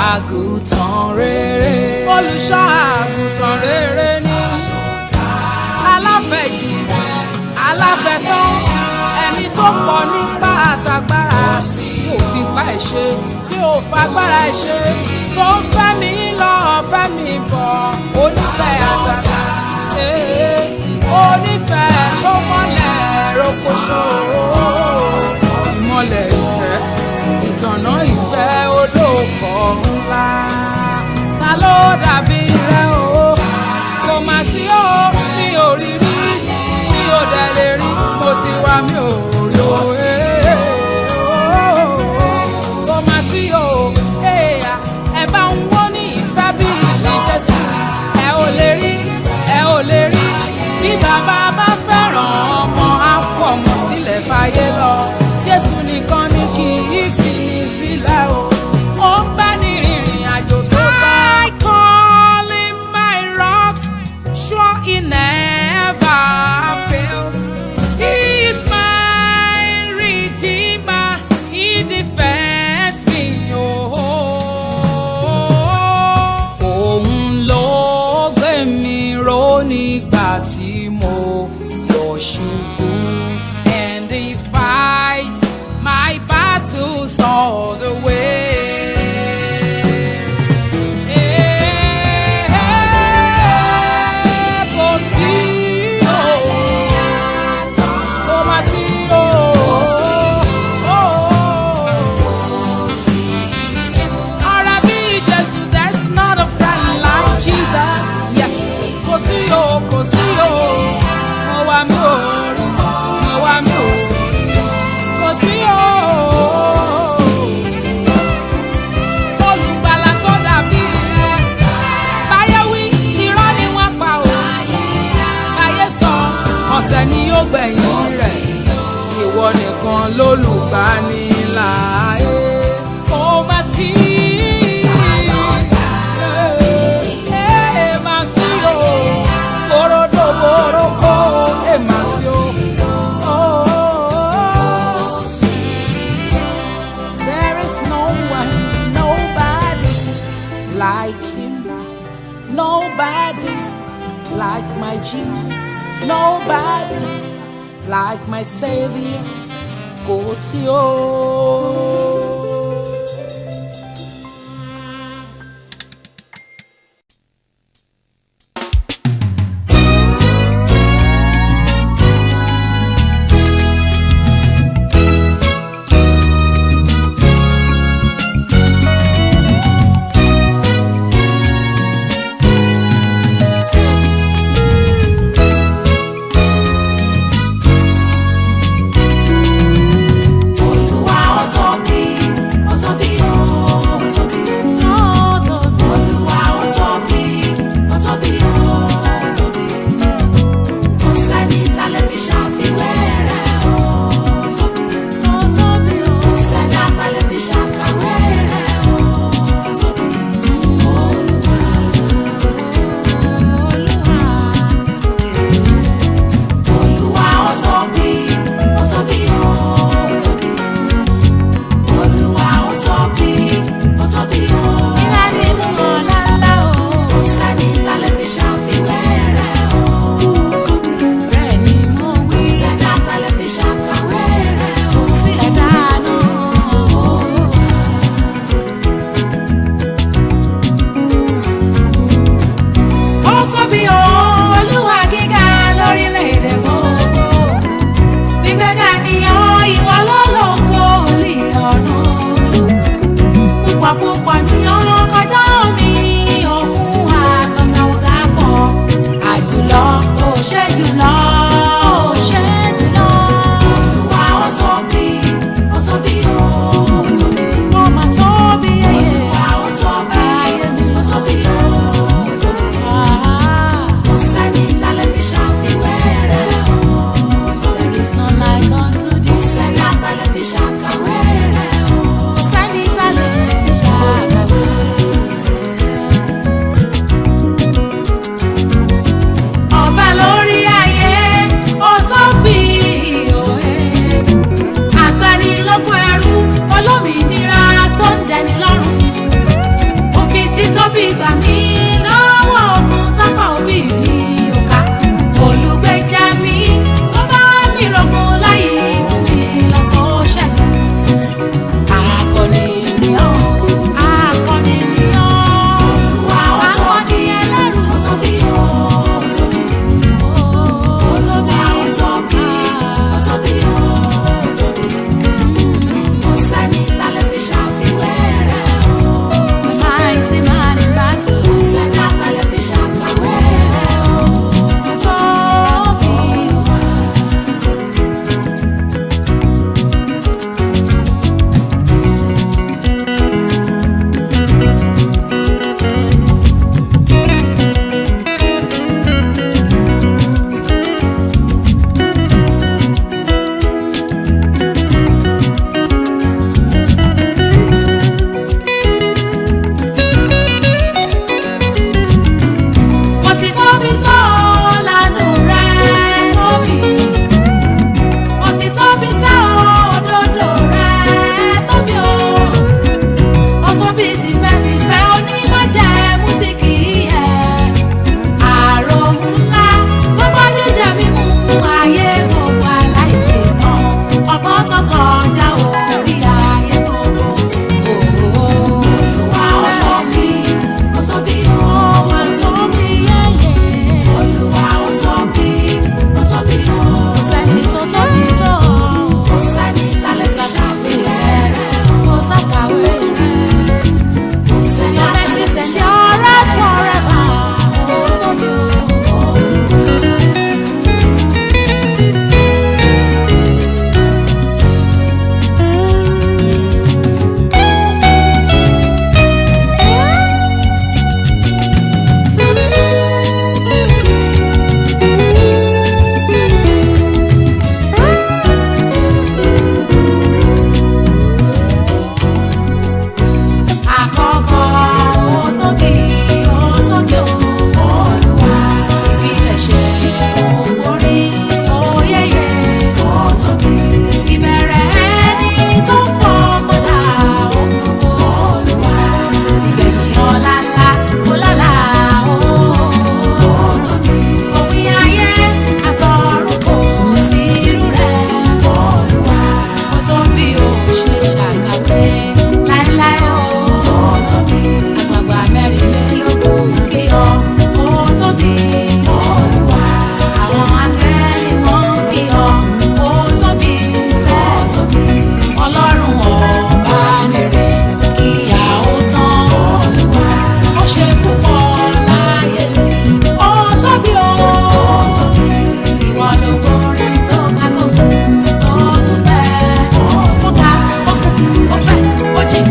àgùntàn rere. Olùṣọ́ àgùntàn rere ni aláfẹ̀jù aláfẹ̀tán ẹni tó pọ̀ nípa àtàgbára tí ò fi ipá ẹ̀ ṣe tí ò fagbára ẹ̀ ṣe tó ń fẹ́ mi lọ fẹ́ mi bọ̀ onífẹ̀ àtàtà onífẹ̀ tó mọ́lẹ̀ rokoṣo ìmọ́lẹ̀ ìfẹ́ ìtànà ìfẹ́ olóòkọ̀ ńlá ta ló dàbí rẹ o kò má sí o mi ò rí rí mi ò dẹ̀ lè rí mo ti wá mi ò rí o kò má sí o ẹ bá ń wọ́n ní ìfẹ́ bíi ti Jésù ẹ ò lè rí bí bàbá bá fẹ́ràn ọmọ á fọmọ sílẹ̀ fàyè lọ Jésù nìkan ni kì í fi ní sílẹ̀ o ó ń bá ní rìnrìn àjò tó bá. I call him my rock, sure he never fails. He is my redeemer, he defends me. Òun ló gbé mi ró nígbà tí mo yọ̀ ṣubú. And he fights my battles all the way. Kò sí o, kò má sí o. Ọ̀rẹ́ bí Jésù, there's not a friend like Jesus. Yes, kò sí o, kò sí o. Mo wá mi ò rí, mo wá mi ò rí. Kò sí o. Olùgbàlà tó dàbí rẹ̀. Báyé wí, irọ́ ni wọ́n pa o. Báyé sọ, ọ̀tẹ̀ ni yóò gbẹ̀yìn rẹ̀. Ìwọ nìkan lólùgbàníláyé. Kò má sí. Má sí o. Korodo boroko, má sí o. There is no one, nobody like him. Nobody like my Jesus. Nobody like my Savior. Kò sí o. Olúwa ó tóbi. gbà mí lọ́wọ́ ogun tápá òbí mi ò ká. Olùgbèjà mi tó bá mi rògùn láyé mú mi lọ tó ṣẹ́gun. Akọni ni ọ́, akọni ni ọ́. Olúwa akọni ẹlẹ́rù ó tóbi ó tóbi ó tóbi ó tóbi ó tóbi ó tóbi. Kò sẹ́ni tá lè fi ṣàfiwé rẹ̀ o. Mighty man in battle. Kò sẹ́ni tá lè fi ṣàkàwé rẹ̀ o. Tóbi wá. Mo ti tóbi tó lánàá rẹ̀ tóbi. Mo ti tóbi sá òdodo rẹ̀ tóbi o. Ó tóbi tìfẹ́tìfẹ́ onímọ̀jẹ̀mú tí kì í yẹ̀. Àrò ńlá tó bá jíjẹ mímú ayé gbogbo aláìlè náà. Ọgbọ́n tó kọjá orí ayé gbogbo. Olúwa ó tóbi, ó tóbi ó, ó tóbi yẹ́yẹ́. Olúwa ó tóbi ó. Kò sẹ́ni tó tóbi tó. Kò sẹ́ni tá lè fi ṣàfiwé rẹ̀ o. Kò sàkàwé rẹ̀. Kò sẹ́ni tá lè fi ṣàfiwé rẹ̀ forever. Ó tóbi ó. Àkọ́kọ́ ó tóbi ó. Olúwa ìpilẹ̀ṣẹ̀ orí ó yẹ́yẹ́ ó tóbi. Ìbẹ̀rẹ̀ ẹni tó fọmọlá ó. Olúwa ìgbẹ̀yìn ọ̀làlà ọ̀làlà ó tóbi. Òpin ayé àtọ̀run kò sí irú rẹ̀. Olúwa ó tóbi ó ṣe ṣàkàwé láéláé ó tóbi. Àgbààgbà mẹ́rìnlélógún kí ọ ó tóbi. Olúwa àwọn áńgẹ́lì wọ́n kí ọ ó tóbi sẹ́ tóbi. Ọlọ́run ọba nìrè kí a ó tán. Olúwa ó ṣe púpọ̀ láyé mi. Ó tóbi ó tóbi. Ìwọ lógo rẹ̀ tó ga tó tún fẹ́. Ó ga ó kún ó fẹ́ ó jìn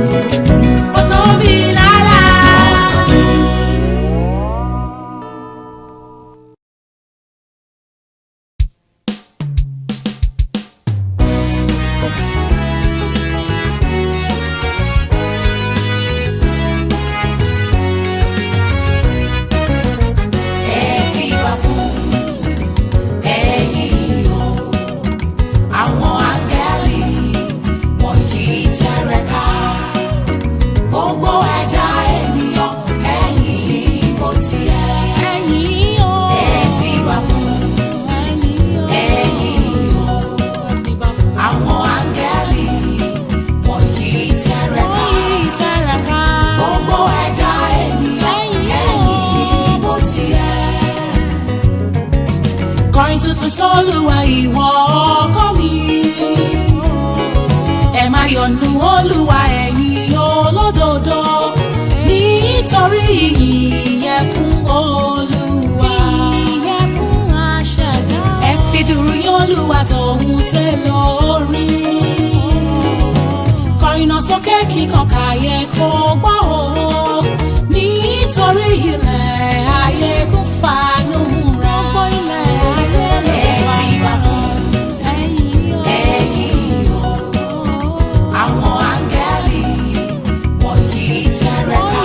ó tóbi lálá. Ẹ fìbà fún ẹ̀yin o, àwọn áńgẹ́lì wọ̀nyí tẹ̀rẹ̀ ká. Gbogbo ẹ̀dá ènìyàn ẹ̀yin bó ti yẹ. Ẹ̀yin o. Ẹ fìbà fún ẹ̀yin o, àwọn áńgẹ́lì wọ̀nyí tẹ̀rẹ̀ ká. Gbogbo ẹ̀dá ènìyàn ẹ̀yin bó ti yẹ. Kọrin tuntun sólúwa ìwọ ọkọ mi. Ẹ máa yọ̀nù Olúwa ẹ̀yin olódodo. Nítorí ìyìn yẹ fún Olúwa. Ìyìn yẹ fún aṣẹ̀dá. Ẹ fi dùrù yín Olúwa tòun tẹ́ lórí. Kọrin náà sókè kíkan káyé kó gbọ́ o. Nítorí ilẹ̀ ayé kún fàánú rẹ̀. Gbogbo ilẹ̀ ayé lè wá. Ẹ fìbà fún ẹ̀yin o, àwọn áńgẹ́lì wọ̀nyí tẹ̀rẹ̀ ká.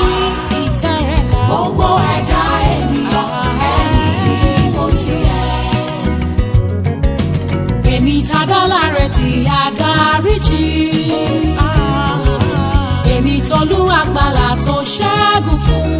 Gbogbo ẹ̀dá ènìyàn ẹ̀yin bó ti yẹ. Èmi tàdá láre tí a dáríjì. Èmi tolú àgbàlà tó ṣẹ́gun fún.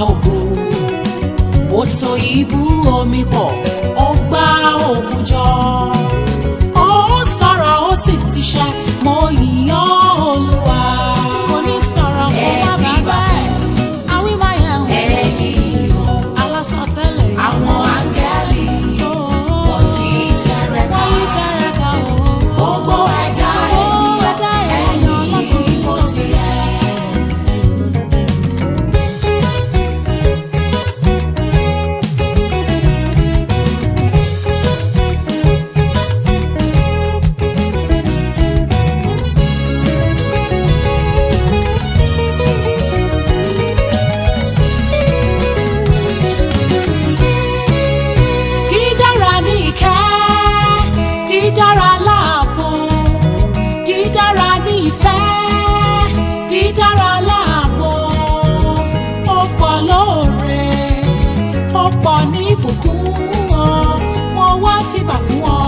ògo. Ó tó ibú omi pọ̀, ó gbá òkun jọ. Ó sọ̀rọ̀ ó sì ti ṣẹ, mo yìn ọ́ Olúwa. Kò ní sọ̀rọ̀ kó má bàa bẹ́ẹ̀. Àwí máa yẹ̀ wọ́n. Ẹ̀yin o. Alásọtẹ́lẹ̀ yìí. Àwọn áńgẹ́lì wọ́n yí tẹ̀rẹ̀ká. Wọ́n yí tẹ̀rẹ̀ká o. Gbogbo ẹ̀dá ènìyàn ẹ̀yin mo ti yẹ. Dídára ní ìkẹ́, dídára láàbò, dídára ní ìfẹ́, dídára láàbò. Ó pọ̀ lóore, ó pọ̀ ní ìbùkún ọ. Wọ́n wá fìbà fún ọ,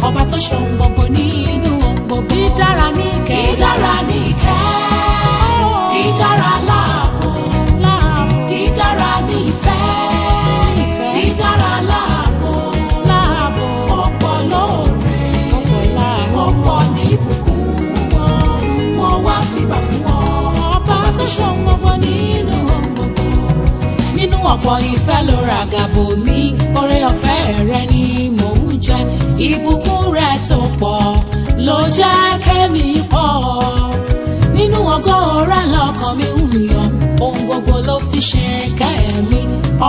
ọba tó ṣohun gbogbo nínú ohun gbogbo. Dídára ní ìkẹ́, dídára ní ìkẹ́, dídára láàbò, dídára ní ìfẹ́, dídára láàbò. Ó pọ̀ lóore, ó pọ̀ ní ìbùkún ọ. Wọ́n wá fìbà fún ọ, ọba tó ṣohun gbogbo nínú ohun gbogbo. Nínú ọ̀pọ̀ ìfẹ́ ló ra gàbò mi, oore ọ̀fẹ́ rẹ ni mò ń jẹ. Ìbùkún rẹ tó pọ̀ ló jẹ́ kémi pọ̀. Nínú ògo rẹ lọ́kàn mi ń yọ̀, ohun gbogbo ló fi ṣe kẹ́mi.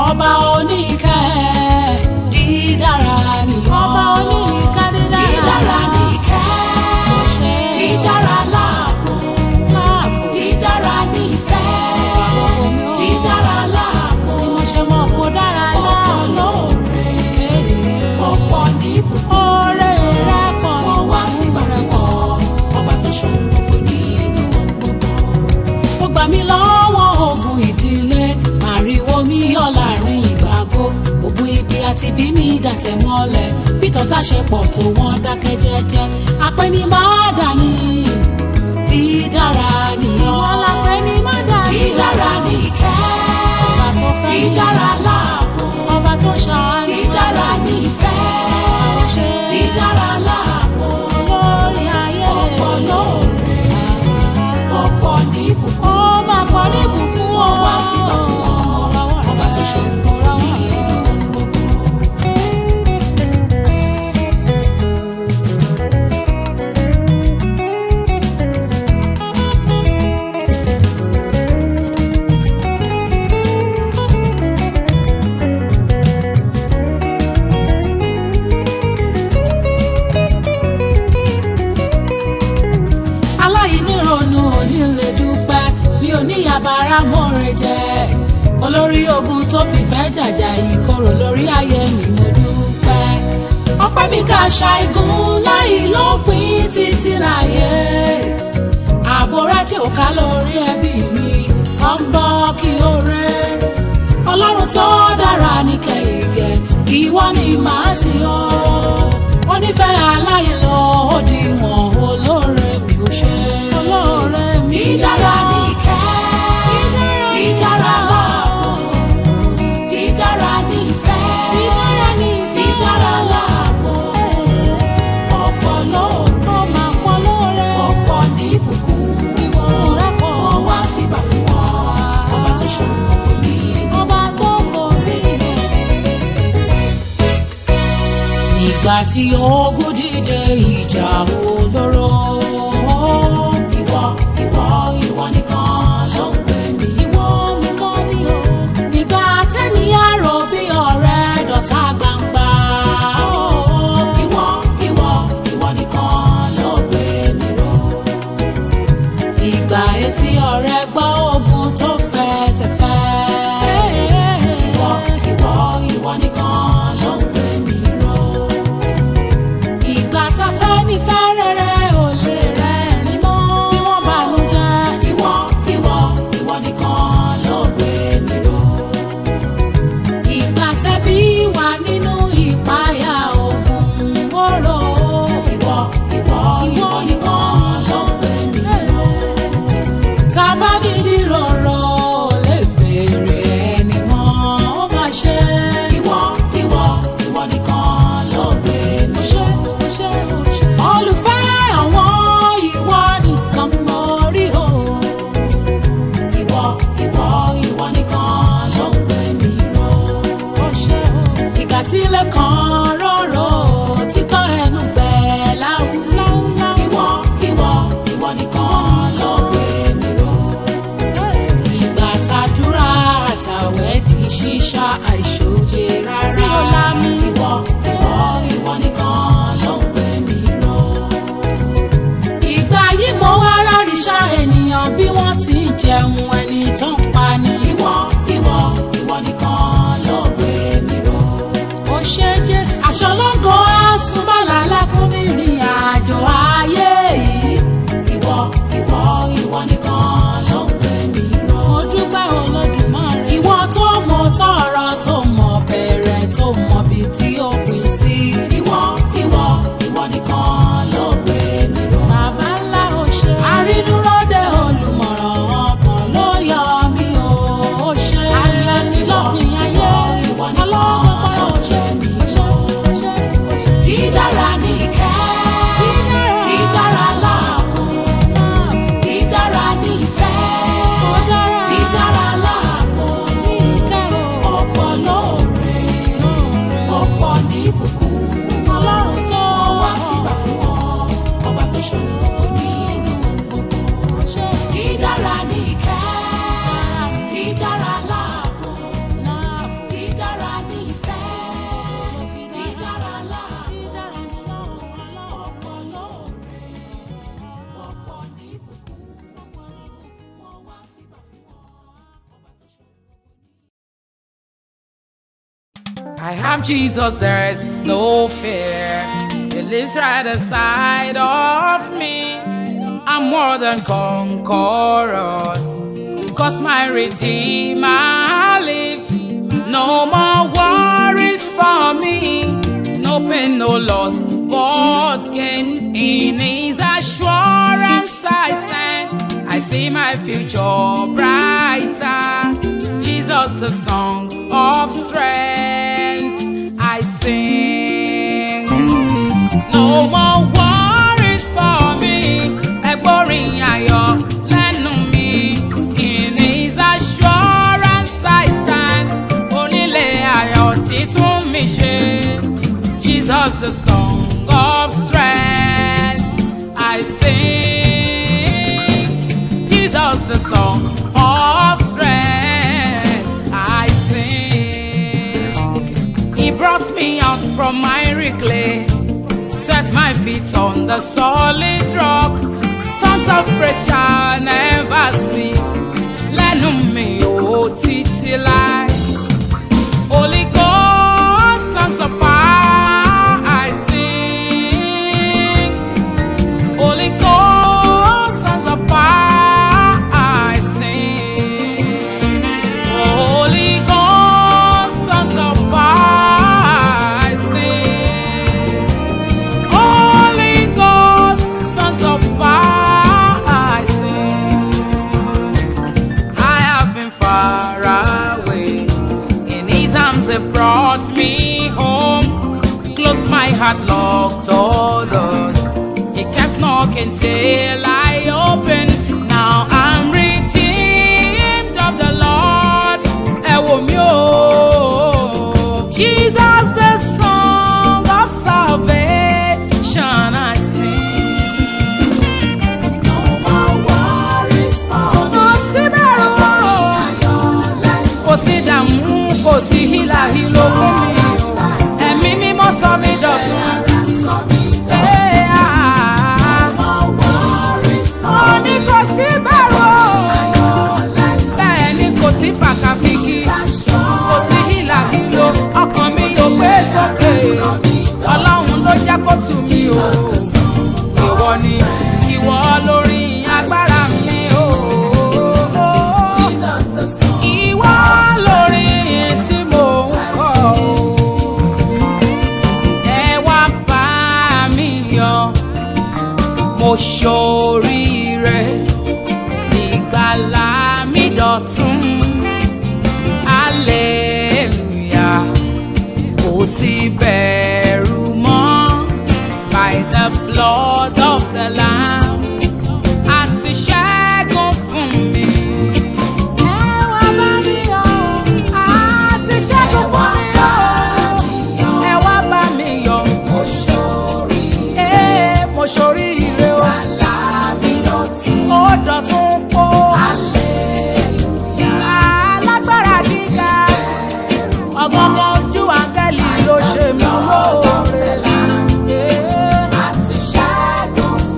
Ọba oníkẹ́, dídára ni ọ́. Ọba oníkẹ́, dídára ni ìkẹ́, dídára láàbò, dídára ní ìfẹ́, dídára láàbò. Ni mo ṣe mọ̀ kó dára láàbò. Ó pọ̀ lóore, ó pọ̀ ní ìbùkún. Oore rẹ pọ̀ ní wọ́n wá fìbà fún ọ, ọba tó ṣohun gbogbo nínú ohun gbogbo. Ó gbà mí lọ́wọ́ ogun ìdílé, màrìwò mi yọ láàrin ìgbàgbó. Ogun ibi àti bí mi dàtẹ̀ mọ́lẹ̀, bí tọ́tà ṣe pọ̀ tó wọ́n dákẹ́ jẹ́jẹ́. Apẹ́ni máa dání, dídára ni ọ́. Ìwọ́n lápẹ́ni máa dání. Dídára ni ìkẹ́, ọba tó fẹ́ mi. Dídára láàbò, ọba tó ṣàánú. Dídára ni ìfẹ́, dídára láàbò. Lórí ayé ó pọ̀ lóore, ó pọ̀ ní ìbùkún. Ó máa pọ̀ ní ìbùkún o. Ó wá fìbà fún ọ, ọba tó ṣohun gbogbo nínú ohun gbogbo. Aláìnírònú ò ní lè dúpẹ́, mi ò ní yàbára mọ́re jẹ́. Olórí ogun tó fìfẹ́ jàjà ìkorò lórí ayé mi mo dúpẹ́. Ọpẹ́ mi ká ṣàìgùn láì lópin títí láyé. Ààbò rẹ tí ò ká lórí ẹbí mi kàn ń bọ́ kí ó rẹ́. Ọlọ́run tó dára ní kẹ̀kẹ́, ìwọ ni màá sìn ọ́. Ó nífẹ̀ẹ́ aláìlọ òdiwọ̀n, olóore mi ò ṣe. Olóore mi dídára ní ìkẹ́, dídára láàbò, dídára ní ìfẹ́, dídára láàbò. Ó pọ̀ lóore, ó pọ̀ ní ìbùkún. Wọ́n wá fìbà fún ọ, ọba tó ṣohun gbogbo nínú. Ọba tó mọ̀ mí. Ìgbà tí ogun dìde ìjà olóró, ìwọ nìkan ló ń pè mí. Ìwọ nìkan ni o. Ìgbà tẹ́niyàn rò bí ọ̀rẹ́ dọ̀tá gbangba. Ìwọ nìkan ló gbé mi ró. Ìgbà etí ọ̀rẹ́ gbọ́ ogun tó fẹsẹ̀ fẹ́. Ìwọ nìkan ló gbé mi ró. Ìgbà tá fẹ́ ní fẹ́ rere ò lè ṣòro nínú gbogbo. Dídára ní ìkẹ́, dídára láàbò, dídára ní ìfẹ́, dídára láàbò, ọ̀pọ̀ lóore, ọ̀pọ̀ ní ìbùkún, wọ́n wá fìgbà fún ọ, ọba tó ṣòro gbogbo ní. I have Jesus, there is no fear. He lives right inside of me. I'm more than conquerors, 'cause my Redeemer lives. No more worries for me, no pain, no loss, but gain. In His assurance I stand. I see my future brighter. Jesus, the song of strength I sing. No more worries for me. Ẹgbórin ayọ̀ lẹ́nu mi. In His assurance I stand. Onílé ayọ̀ títún mi ṣe. Jesus, the song of strength I sing. Jesus, the song of strength I sing. He brought me out from miry clay, set my feet on the solid rock. Songs of praise shall never cease. Lẹ́nu mi ò títí láé. Holy Ghost, songs of power I sing. Holy Ghost, songs of power I sing. Holy Ghost, songs of power I sing. Holy Ghost, songs of power I sing. I have been far away. In His arms He brought me home. Closed my heart, locked all doors. He kept knocking till I opened. Now I'm redeemed of the Lord. Ẹ wò mí o. Jesus, the song of salvation I sing. No more worries for me. Kò sí bẹ̀rù o. Kò sí dààmú, kò sí hílàhílo fún mi. Ẹ̀mí mímọ́ sọ mí dọ̀tun. Mo ní kò sí bẹ̀rù o. Bẹ́ẹ̀ ni kò sí fàkàfìkì, kò sí hílàhílo. Ọkàn mi yóò gbé sókè. Ọlọ́run ló jẹ́ kó tù mí o. Ìwọ ni ìwọ lórí agbára mi o. Ìwọ lórí tí mo ń kọ o. Ẹ wá bá mi yọ̀, mo ṣoríire, ìgbàlà mi dọ̀tun. Hallelujah, kò sí bẹ̀rù mọ́. By the blood of the Lamb, àti ṣẹ́gun fún mi. Ẹ wá bá mi yọ̀, àti ṣẹ́gun fún mi o. Ẹ wá bá mi yọ̀, mo ṣoríire o. Ó dọ̀tun o. Alágbára gíga, ọ̀gángan ojú áńgẹ́lì ló ṣe mí lóore.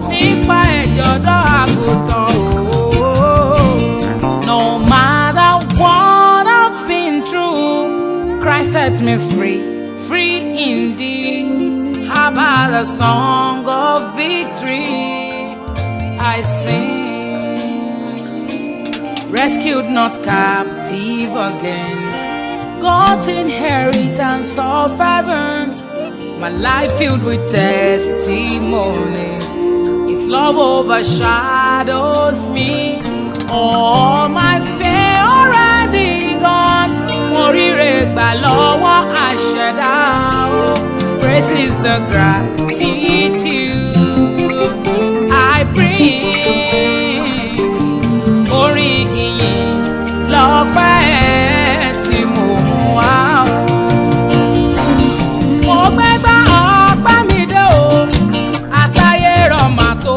Nípa ẹ̀jẹ̀ ọ̀dọ́ àgùntàn o. No matter what I've been through, Christ set me free, free indeed. How about a song of victory I sing? Rescued, not captive again. God's inheritance of heaven. My life filled with testimonies. His love overshadows me. All my fear already gone. Mo ríre gbà lọ́wọ́ àṣẹ̀dá o. Praise is the gratitude I bring. Orin ìyìn lọ́pẹ́ tí mo mú wá o. Mo gbégbá ọpẹ́ mi dé o. Àtayé rọ̀mà tó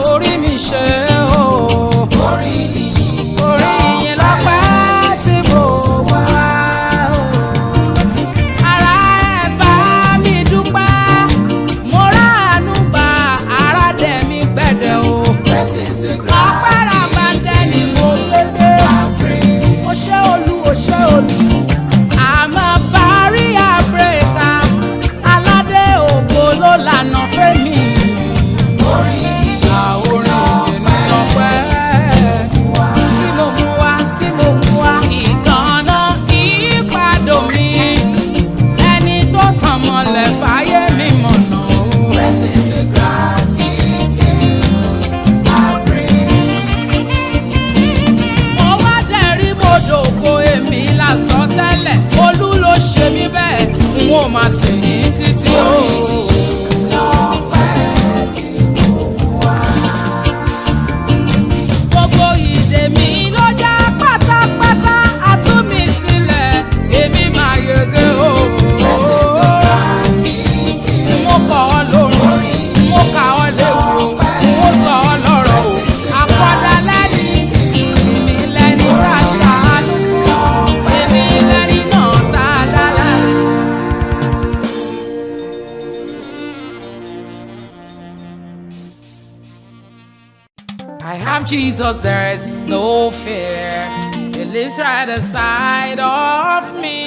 I have Jesus, there is no fear. He lives right aside of me.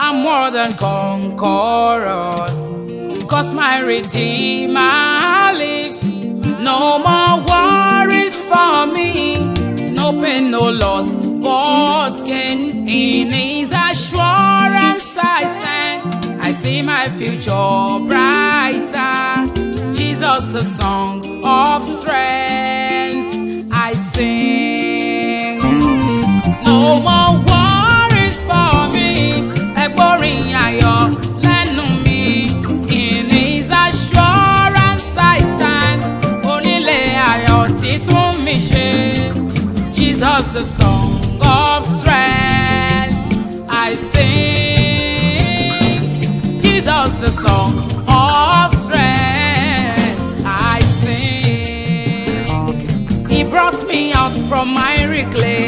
I'm more than conquerors, 'cause my Redeemer lives. No more worries for me, no pain, no loss, but gain. In His assurance I stand. I see my future brighter. Jesus, the song of strength, I sing. No more worries for me, ẹgbórin ayọ̀ lẹ́nu mi. In His assurance I stand. Onílé ayọ̀ títún mi ṣe. Jesus, the song of strength, I sing. Jesus, the song of strength, I sing. He brought me out from miry clay,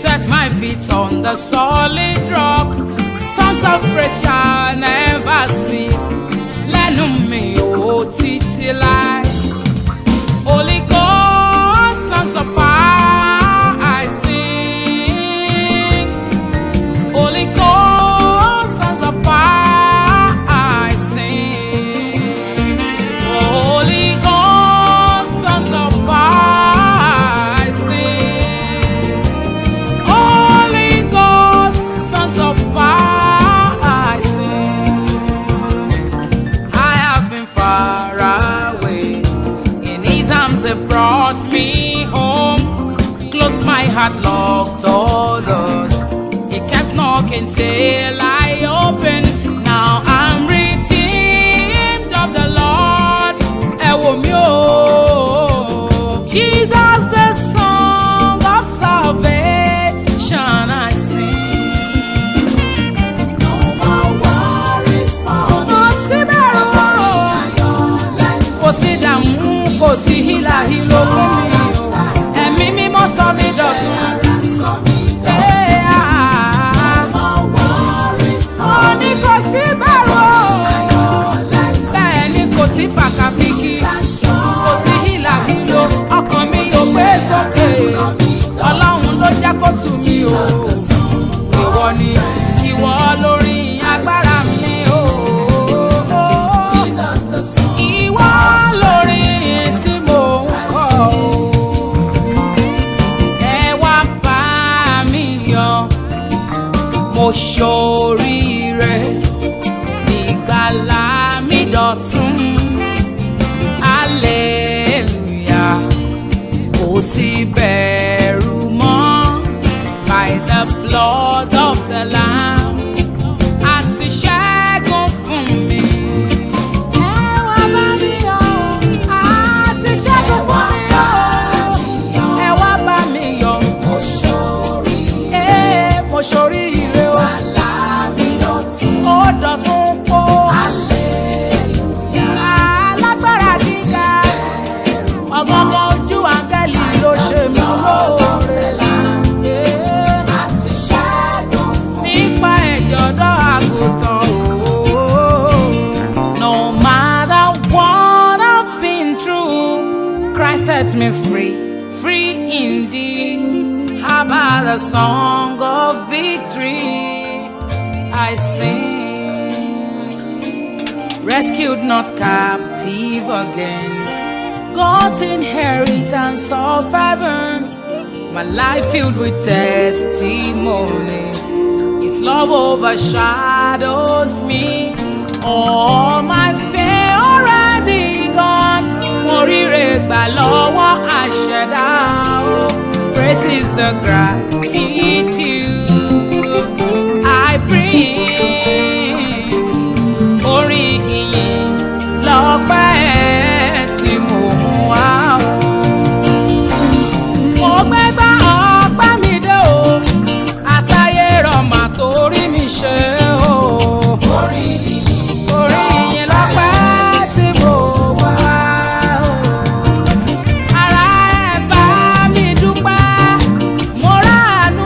set my feet on the solid rock. Songs of praise shall never cease. Lẹ́nu mi ò títí láé. Holy Ghost, songs of power I sing. Holy Ghost, songs of power I sing. Holy Ghost, songs of power I sing. Holy Ghost, songs of power I sing. I have been far away. In His arms He brought me home. Closed my heart, locked all doors. He kept knocking till I opened. Now I'm redeemed of the Lord. Ẹ wò mí o. Jesus, the song of salvation I sing. No more worries for me. Kò sí bẹ̀rù o. Kò sí dààmú, kò sí hílàhílo fún mi o. Ẹ̀mí mímọ́ sọ mí dọ̀tun. Mo ní kò sí bẹ̀rù o. Bẹ́ẹ̀ ni kò sí fàkàfìkì, kò sí hílàhílo. Ọkàn mi ò gbé sókè. Ọlọ́run ló jẹ́ kó tù mí o. Ìwọ ni ìwọ lórí agbára mi o. Ìwọ lórí tí mo ń kọ o. Ẹ wá bá mi yọ̀, mo ṣoríire, ìgbàlà mi dọ̀tun. Hallelujah, kò sí bẹ̀rù mọ́. By the blood of the Lamb, àti ṣẹ́gun fún mi. Ẹ wá bá mi yọ̀, àti ṣẹ́gun fún mi o. Ẹ wá bá mi yọ̀, mo ṣoríire o. Ó dọ̀tun po. Alágbára gíga, ọ̀gángan ojú áńgẹ́lì ló ṣe mí lóore. Nípa ẹ̀jẹ̀ ọ̀dọ́ àgùntàn o. No matter what I've been through, Christ set me free, free indeed. How about a song of victory I sing? Rescued, not captive again. God's inheritance of heaven. My life filled with testimonies. His love overshadows me. All my fear already gone. Mo ríre gbà lọ́wọ́ àṣẹ̀dá o. Praise is the gratitude I bring. Orin ìyìn lọ́pẹ́ tí mo mú wá o. Mo gbégbá ọpẹ́ mi dé o. Àtayé rọ̀mà torí mi ṣe o. Orin ìyìn lọ́pẹ́ tí mo mú wá o. Ará ẹ̀ bá mi dúpẹ́, mo ráàánú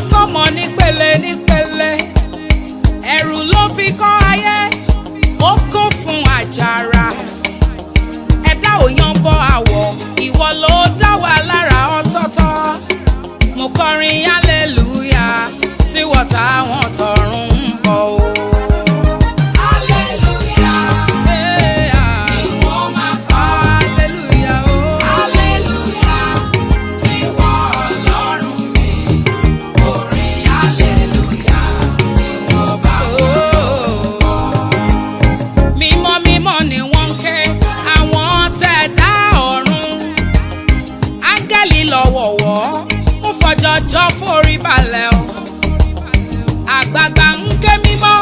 sánmọ̀ nípele nípele, ẹ̀rù ló fi kọ́ ayé, ó kún fún àjàrà. Ẹ̀dá ò yan bọ àwọ̀, ìwọ ló dá wa lára ọ̀tọ̀ọ̀tọ̀. Mo kọrin hallelujah sí wọ̀tá àwọn tọ̀run ń bọ̀ o. Jọjọ forí balẹ̀ o, àgbààgbà ń ké mímọ́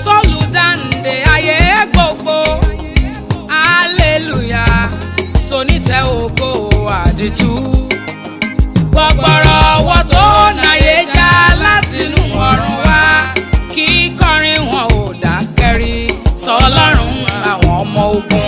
sọ́ọ̀lù dáǹdè ayé gbogbo. Hallelujah sonítẹ̀ ògo àdìtú. Gbọ̀gbọ̀rọ̀ ọwọ́ tó náyé já látinú ọ̀run wá, kíkọrin wọn ò dákẹ́rí sọ́lọ́run àwọn ọmọ ogun.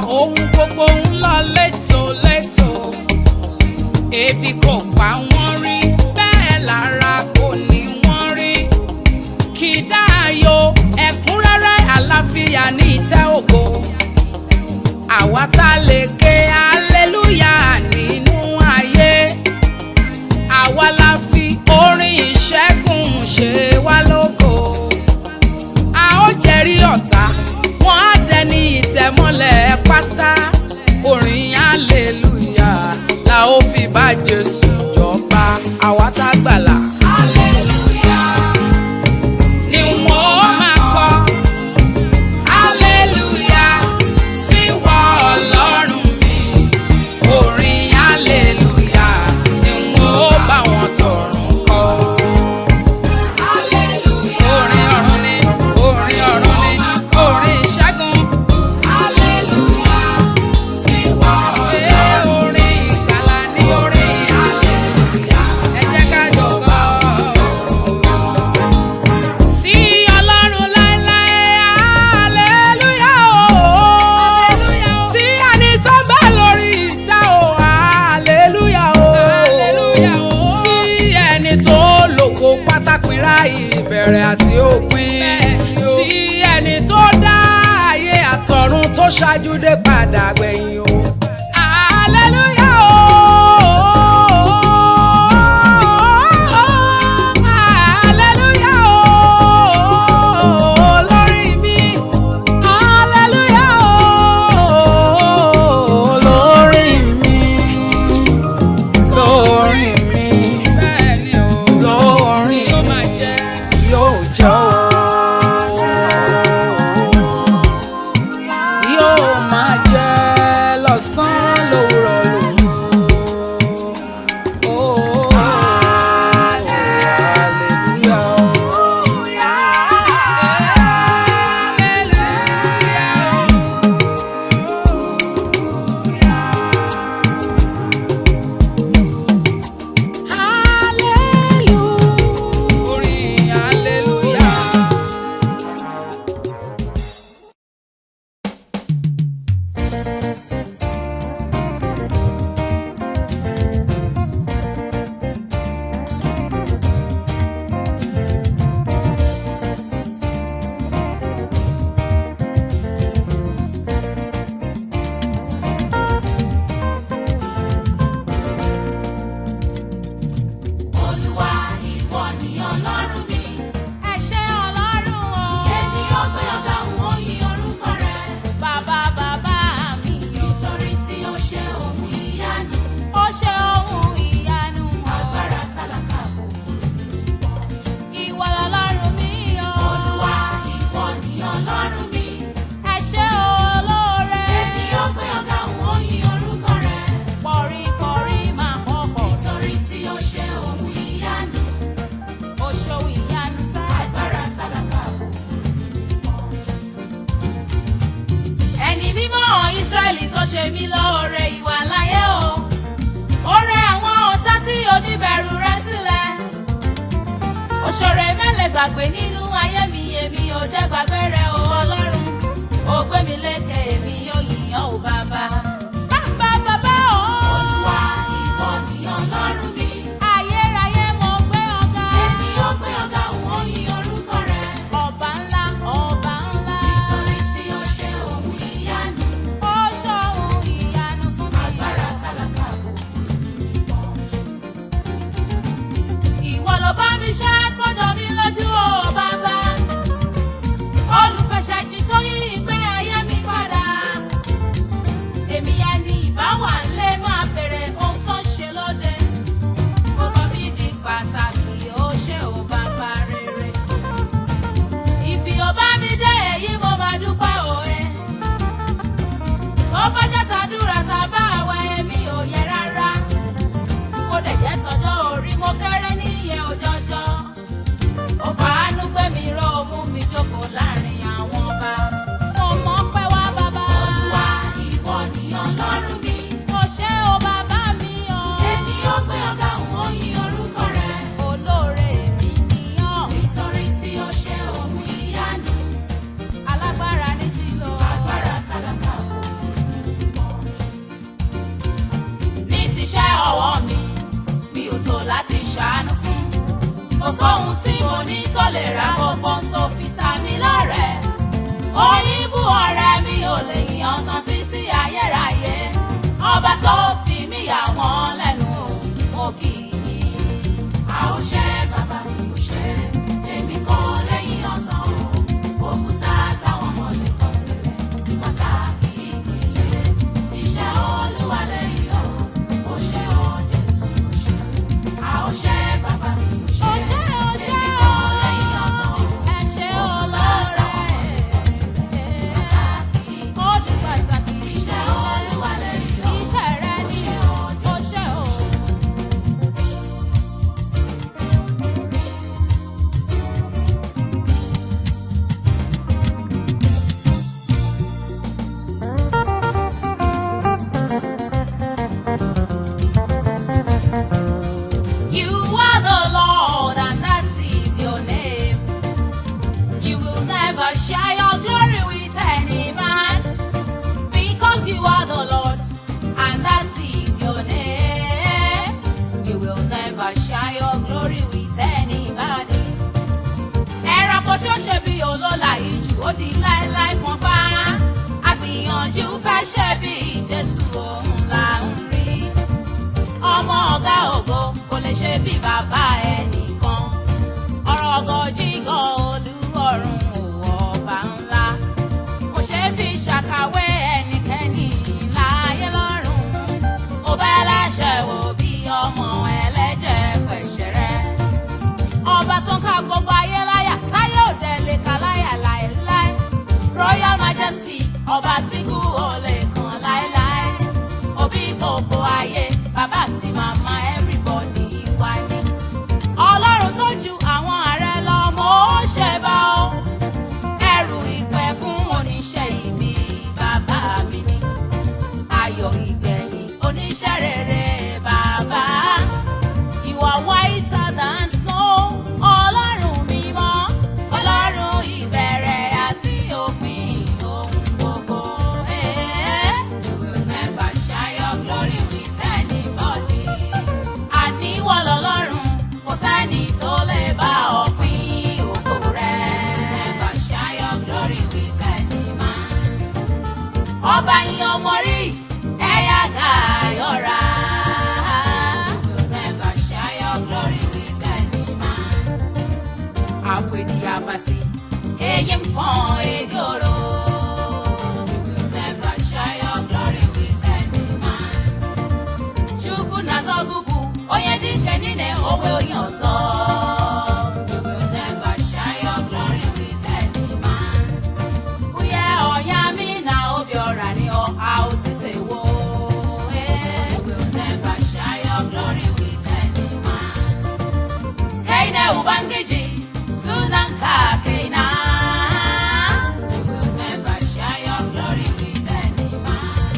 Ohun gbogbo ń lọ létòlétò, ebi kò pa wọ́n rí, bẹ́ẹ̀ lára kò ní wọ́n rí. Kìdáyò ẹ̀kúnrẹ́rẹ́ àlàáfíà ní ìtẹ́ ògo, àwa tá lè ké hallelujah nínú ayé. Àwa la fi orin ìṣẹ́gun ṣe wá lógo. A ó jẹ́rìí ọ̀tá, wọ́n á dẹni ìtẹ̀mọ́lẹ̀ pátá. Orin hallelujah la ó fi bá Jésù jọba, àwa tá gbàlà. Hallelujah ni wọ́n máa kọ, hallelujah sí wọ Ọlọ́run mi. Orin hallelujah ni wọ́n bá wọn tọ̀run kọ. Hallelujah orin ọ̀run ni, orin ọ̀run ni, orin ìṣẹ́gun. Ìbẹ̀rẹ̀ àti òpin, sí ẹni tó dá ayé àtọ̀run tó ṣáájú dé padà gbẹ̀yìn o. Hallelujah o. Hallelujah o lórí mi. Hallelujah o lórí mi. Lórí mi. Bẹ́ẹ̀ni o. Lórí mi. Yóò máa jẹ́ Ísírẹ́lì tó ṣe mí lóore ìwà láyé o. Ó rẹ àwọn ọ̀tá tí oníbẹ̀rù rẹ̀ sílẹ̀. Òṣèré mẹ́lẹ̀ gbàgbé nínú ayé mi, èmi ò jẹ́ gbàgbé rẹ̀ o Ọlọ́run. Ó gbé mi lékè, èmi yóò yìn ọ́ o bàbá. Bàbá bàbá o. Olúwa ìwọ ni Ọlọ́run mi. Ayérayé mo gbé ọ̀gá. Èmi ó gbé ọ̀gá, òun yìn orúkọ rẹ̀. Ọba ńlá, ọba ńlá. Nítorí tí ó ṣe ohun ìyanu. Ó ṣe ohun ìyanu fún mi. Agbára tálákà kò kúrò ní ìpọ́njú. Ìwọ ló bá mi ṣe sọ́jọ́ mi lójú o bàbá. Olùfẹ̀ṣẹ̀jì tó yí ìgbé ayé mi padà. Èmi ẹni ìbáwà lé máa bèrè ohun tó ń ṣe lóde. Ó sọ mí di pàtàkì, ó ṣe ò bàbá rere. Ibi ò bá mi dé èyí mo máa dúpẹ́ òwe. Tó bá jẹ́ tàdúrà tàbá àwẹ̀ èmi ò yẹ rárá. Ó dẹ̀ jẹ́ tọjọ́ orí mo kéré níye òjọ́jọ́. Ó fàánú gbé mi ró, ó mú mi jókòó láàrin àwọn ọba. Mo mọ̀ pé wá bàbá. Olúwa ìwọ ni Ọlọ́run mi. Mo ṣe o bàbá mi o. Èmi ó gbé ọ̀gá, òun ó yìn orúkọ rẹ̀. Olóore mi nìyàn. Nítorí tí ó ṣe ohun ìyanu. Alágbára ní Ṣílò. Agbára tálákà kò kúrò ní ìpọ́njú. Ní tiṣẹ́ ọwọ́ mi, mi ò tó láti ṣàánú fún. Kò sóhun tí mo ní tó lè ra gbogbo ohun tó fi ta mí lọ́rẹ. Òyìnbó ọ̀rẹ́ mi ò lè yan tán títí ayérayé. Ọba tó fi mí yà wọ́n lẹ́nu o, mo kì í. A ò ṣe bàbá mi ò ṣe, èmi kò lẹ́yìn ọ̀tàn o. Òkúta táwọn ọmọ lè kọ sílẹ̀, pàtàkì ìpìlẹ̀. Iṣẹ́ Olúwa lẹ́yìn o, ó ṣe ó Jésù ó ṣe. A ò ṣe bàbá mi ò ṣe, èmi kò lẹ́yìn ọ̀tàn o. Ẹ ṣé olóore, ó di pàtàkì. Iṣẹ́ Olúwa lẹ́yìn o, iṣẹ́ rẹ ni ó ṣe o. You are the Lord, and that is your name. You will never share your glory with any man, because you are the Lord, and that is your name. You will never share your glory with anybody. Ẹranko tí ó ṣe bí olóla ìjù, ó di láéláé fún bá. Àgbìyànjú fẹ́ ṣe bí Jésù, òun là ń rí. Ọmọ ọ̀gá ògo kò lè ṣe bí bàbá ẹnìkan. Ọ̀rọ̀ ọ̀gọ̀jígọ̀ Olúọ̀run òwò ọba ńlá. Kò ṣeé fi ṣàkàwé ẹnikẹ́ni láyé lọ́run. Ó bẹ́ láṣẹ wò bí ọmọ ẹlẹ́jẹ̀ pẹ̀ṣẹ̀rẹ́. Ọba tó ń ká gbogbo ayé láyà, táyé òde lè ká láyà láéláé. Royal Majesty, ọba tí kú ò lè kàn láéláé. Òbí gbogbo ayé, bàbá àti màmá everybody wá ní. Ọlọ́run tó ju àwọn ààrẹ lọ, mo ṣe bá ọ. Ẹrù ìpẹ̀kun oníṣẹ́ ibi bàbá mi ni. Ayọ̀ ìgbẹ̀yìn oníṣẹ́ rere bàbá. You are whiter than snow. Ọlọ́run mímọ́, Ọlọ́run ìbẹ̀rẹ̀ àti òpin ohun gbogbo. You will never share your glory with anybody. Àníwọ̀ lọ́lọ́run, kò sẹ́ni tó lè bá ọ pín ògo rẹ̀. Never share your glory with any man. Ọba yín ọmọ rí, ẹ̀yà gàyọ̀ra. You will never share your glory with any man. Àfòdì àbàsí, èyí ń fọ́n èdè òró. You will never share your glory with any man. Chukwu na-azọgụbụ, onye dike niile onwe onye ọzọ. You will never share your glory with any man. Uye ọya mi na Obiora ni ọha otisewo. You will never share your glory with any man. Keine ubangiji, sunanka keina. You will never share your glory with any man.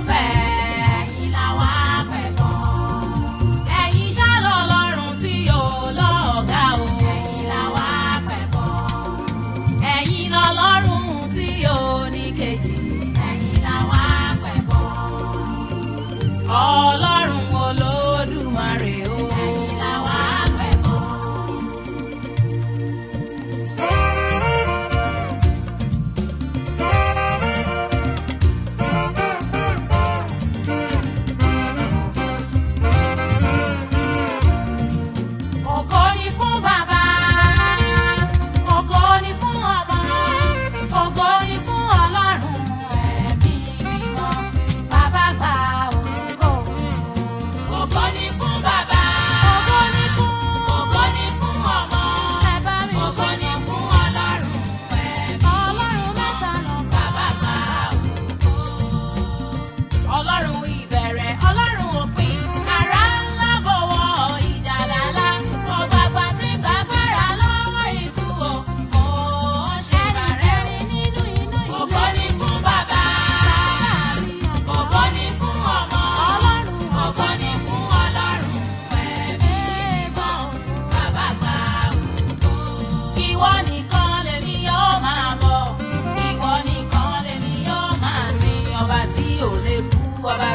fẹ́, ẹ̀yin la wá pẹ̀ fún. Ẹ̀yin ṣá lọ́lọ́run tí ò lọ́gá o, ẹ̀yin la wá pẹ̀ fún. Ẹ̀yin lọ́lọ́run tí ò ní kejì, ẹ̀yin la wá pẹ̀ fún. Ọlọ́run Olódùmarè o, ẹ̀yin la wá pẹ̀ fún. Ògo ni fún Bàbá, ògo ni fún Ọmọ, ògo ni fún Ọlọ́run Ẹ̀mí Mímọ́. Bàbá gba ògo. Ògo ni fún Bàbá, ògo ni fún Ọmọ, ògo ni fún Ọlọ́run Ẹ̀mí Mímọ́. Bàbá gba ògo. Ọlọ́run ìbẹ̀rẹ̀, Ọlọ́run òpin, àrà ńlá bọ̀wọ̀ ìjà lálá, ọ̀gbàgbà tí gbàgbára lọ́wọ́ ikú o, ó ṣe bàrẹ̀ nínú iná ìlú. Ògo ni fún Bàbá, ògo ni fún Ọmọ, ògo ni fún Ọlọ́run Ẹ̀mí Mímọ́. Bàbá gba ògo. Ìwọ nìkan lèmi yóò máa bọ̀, ìwọ nìkan lèmi yóò máa sìn, ọba tí ò lè kú, ọba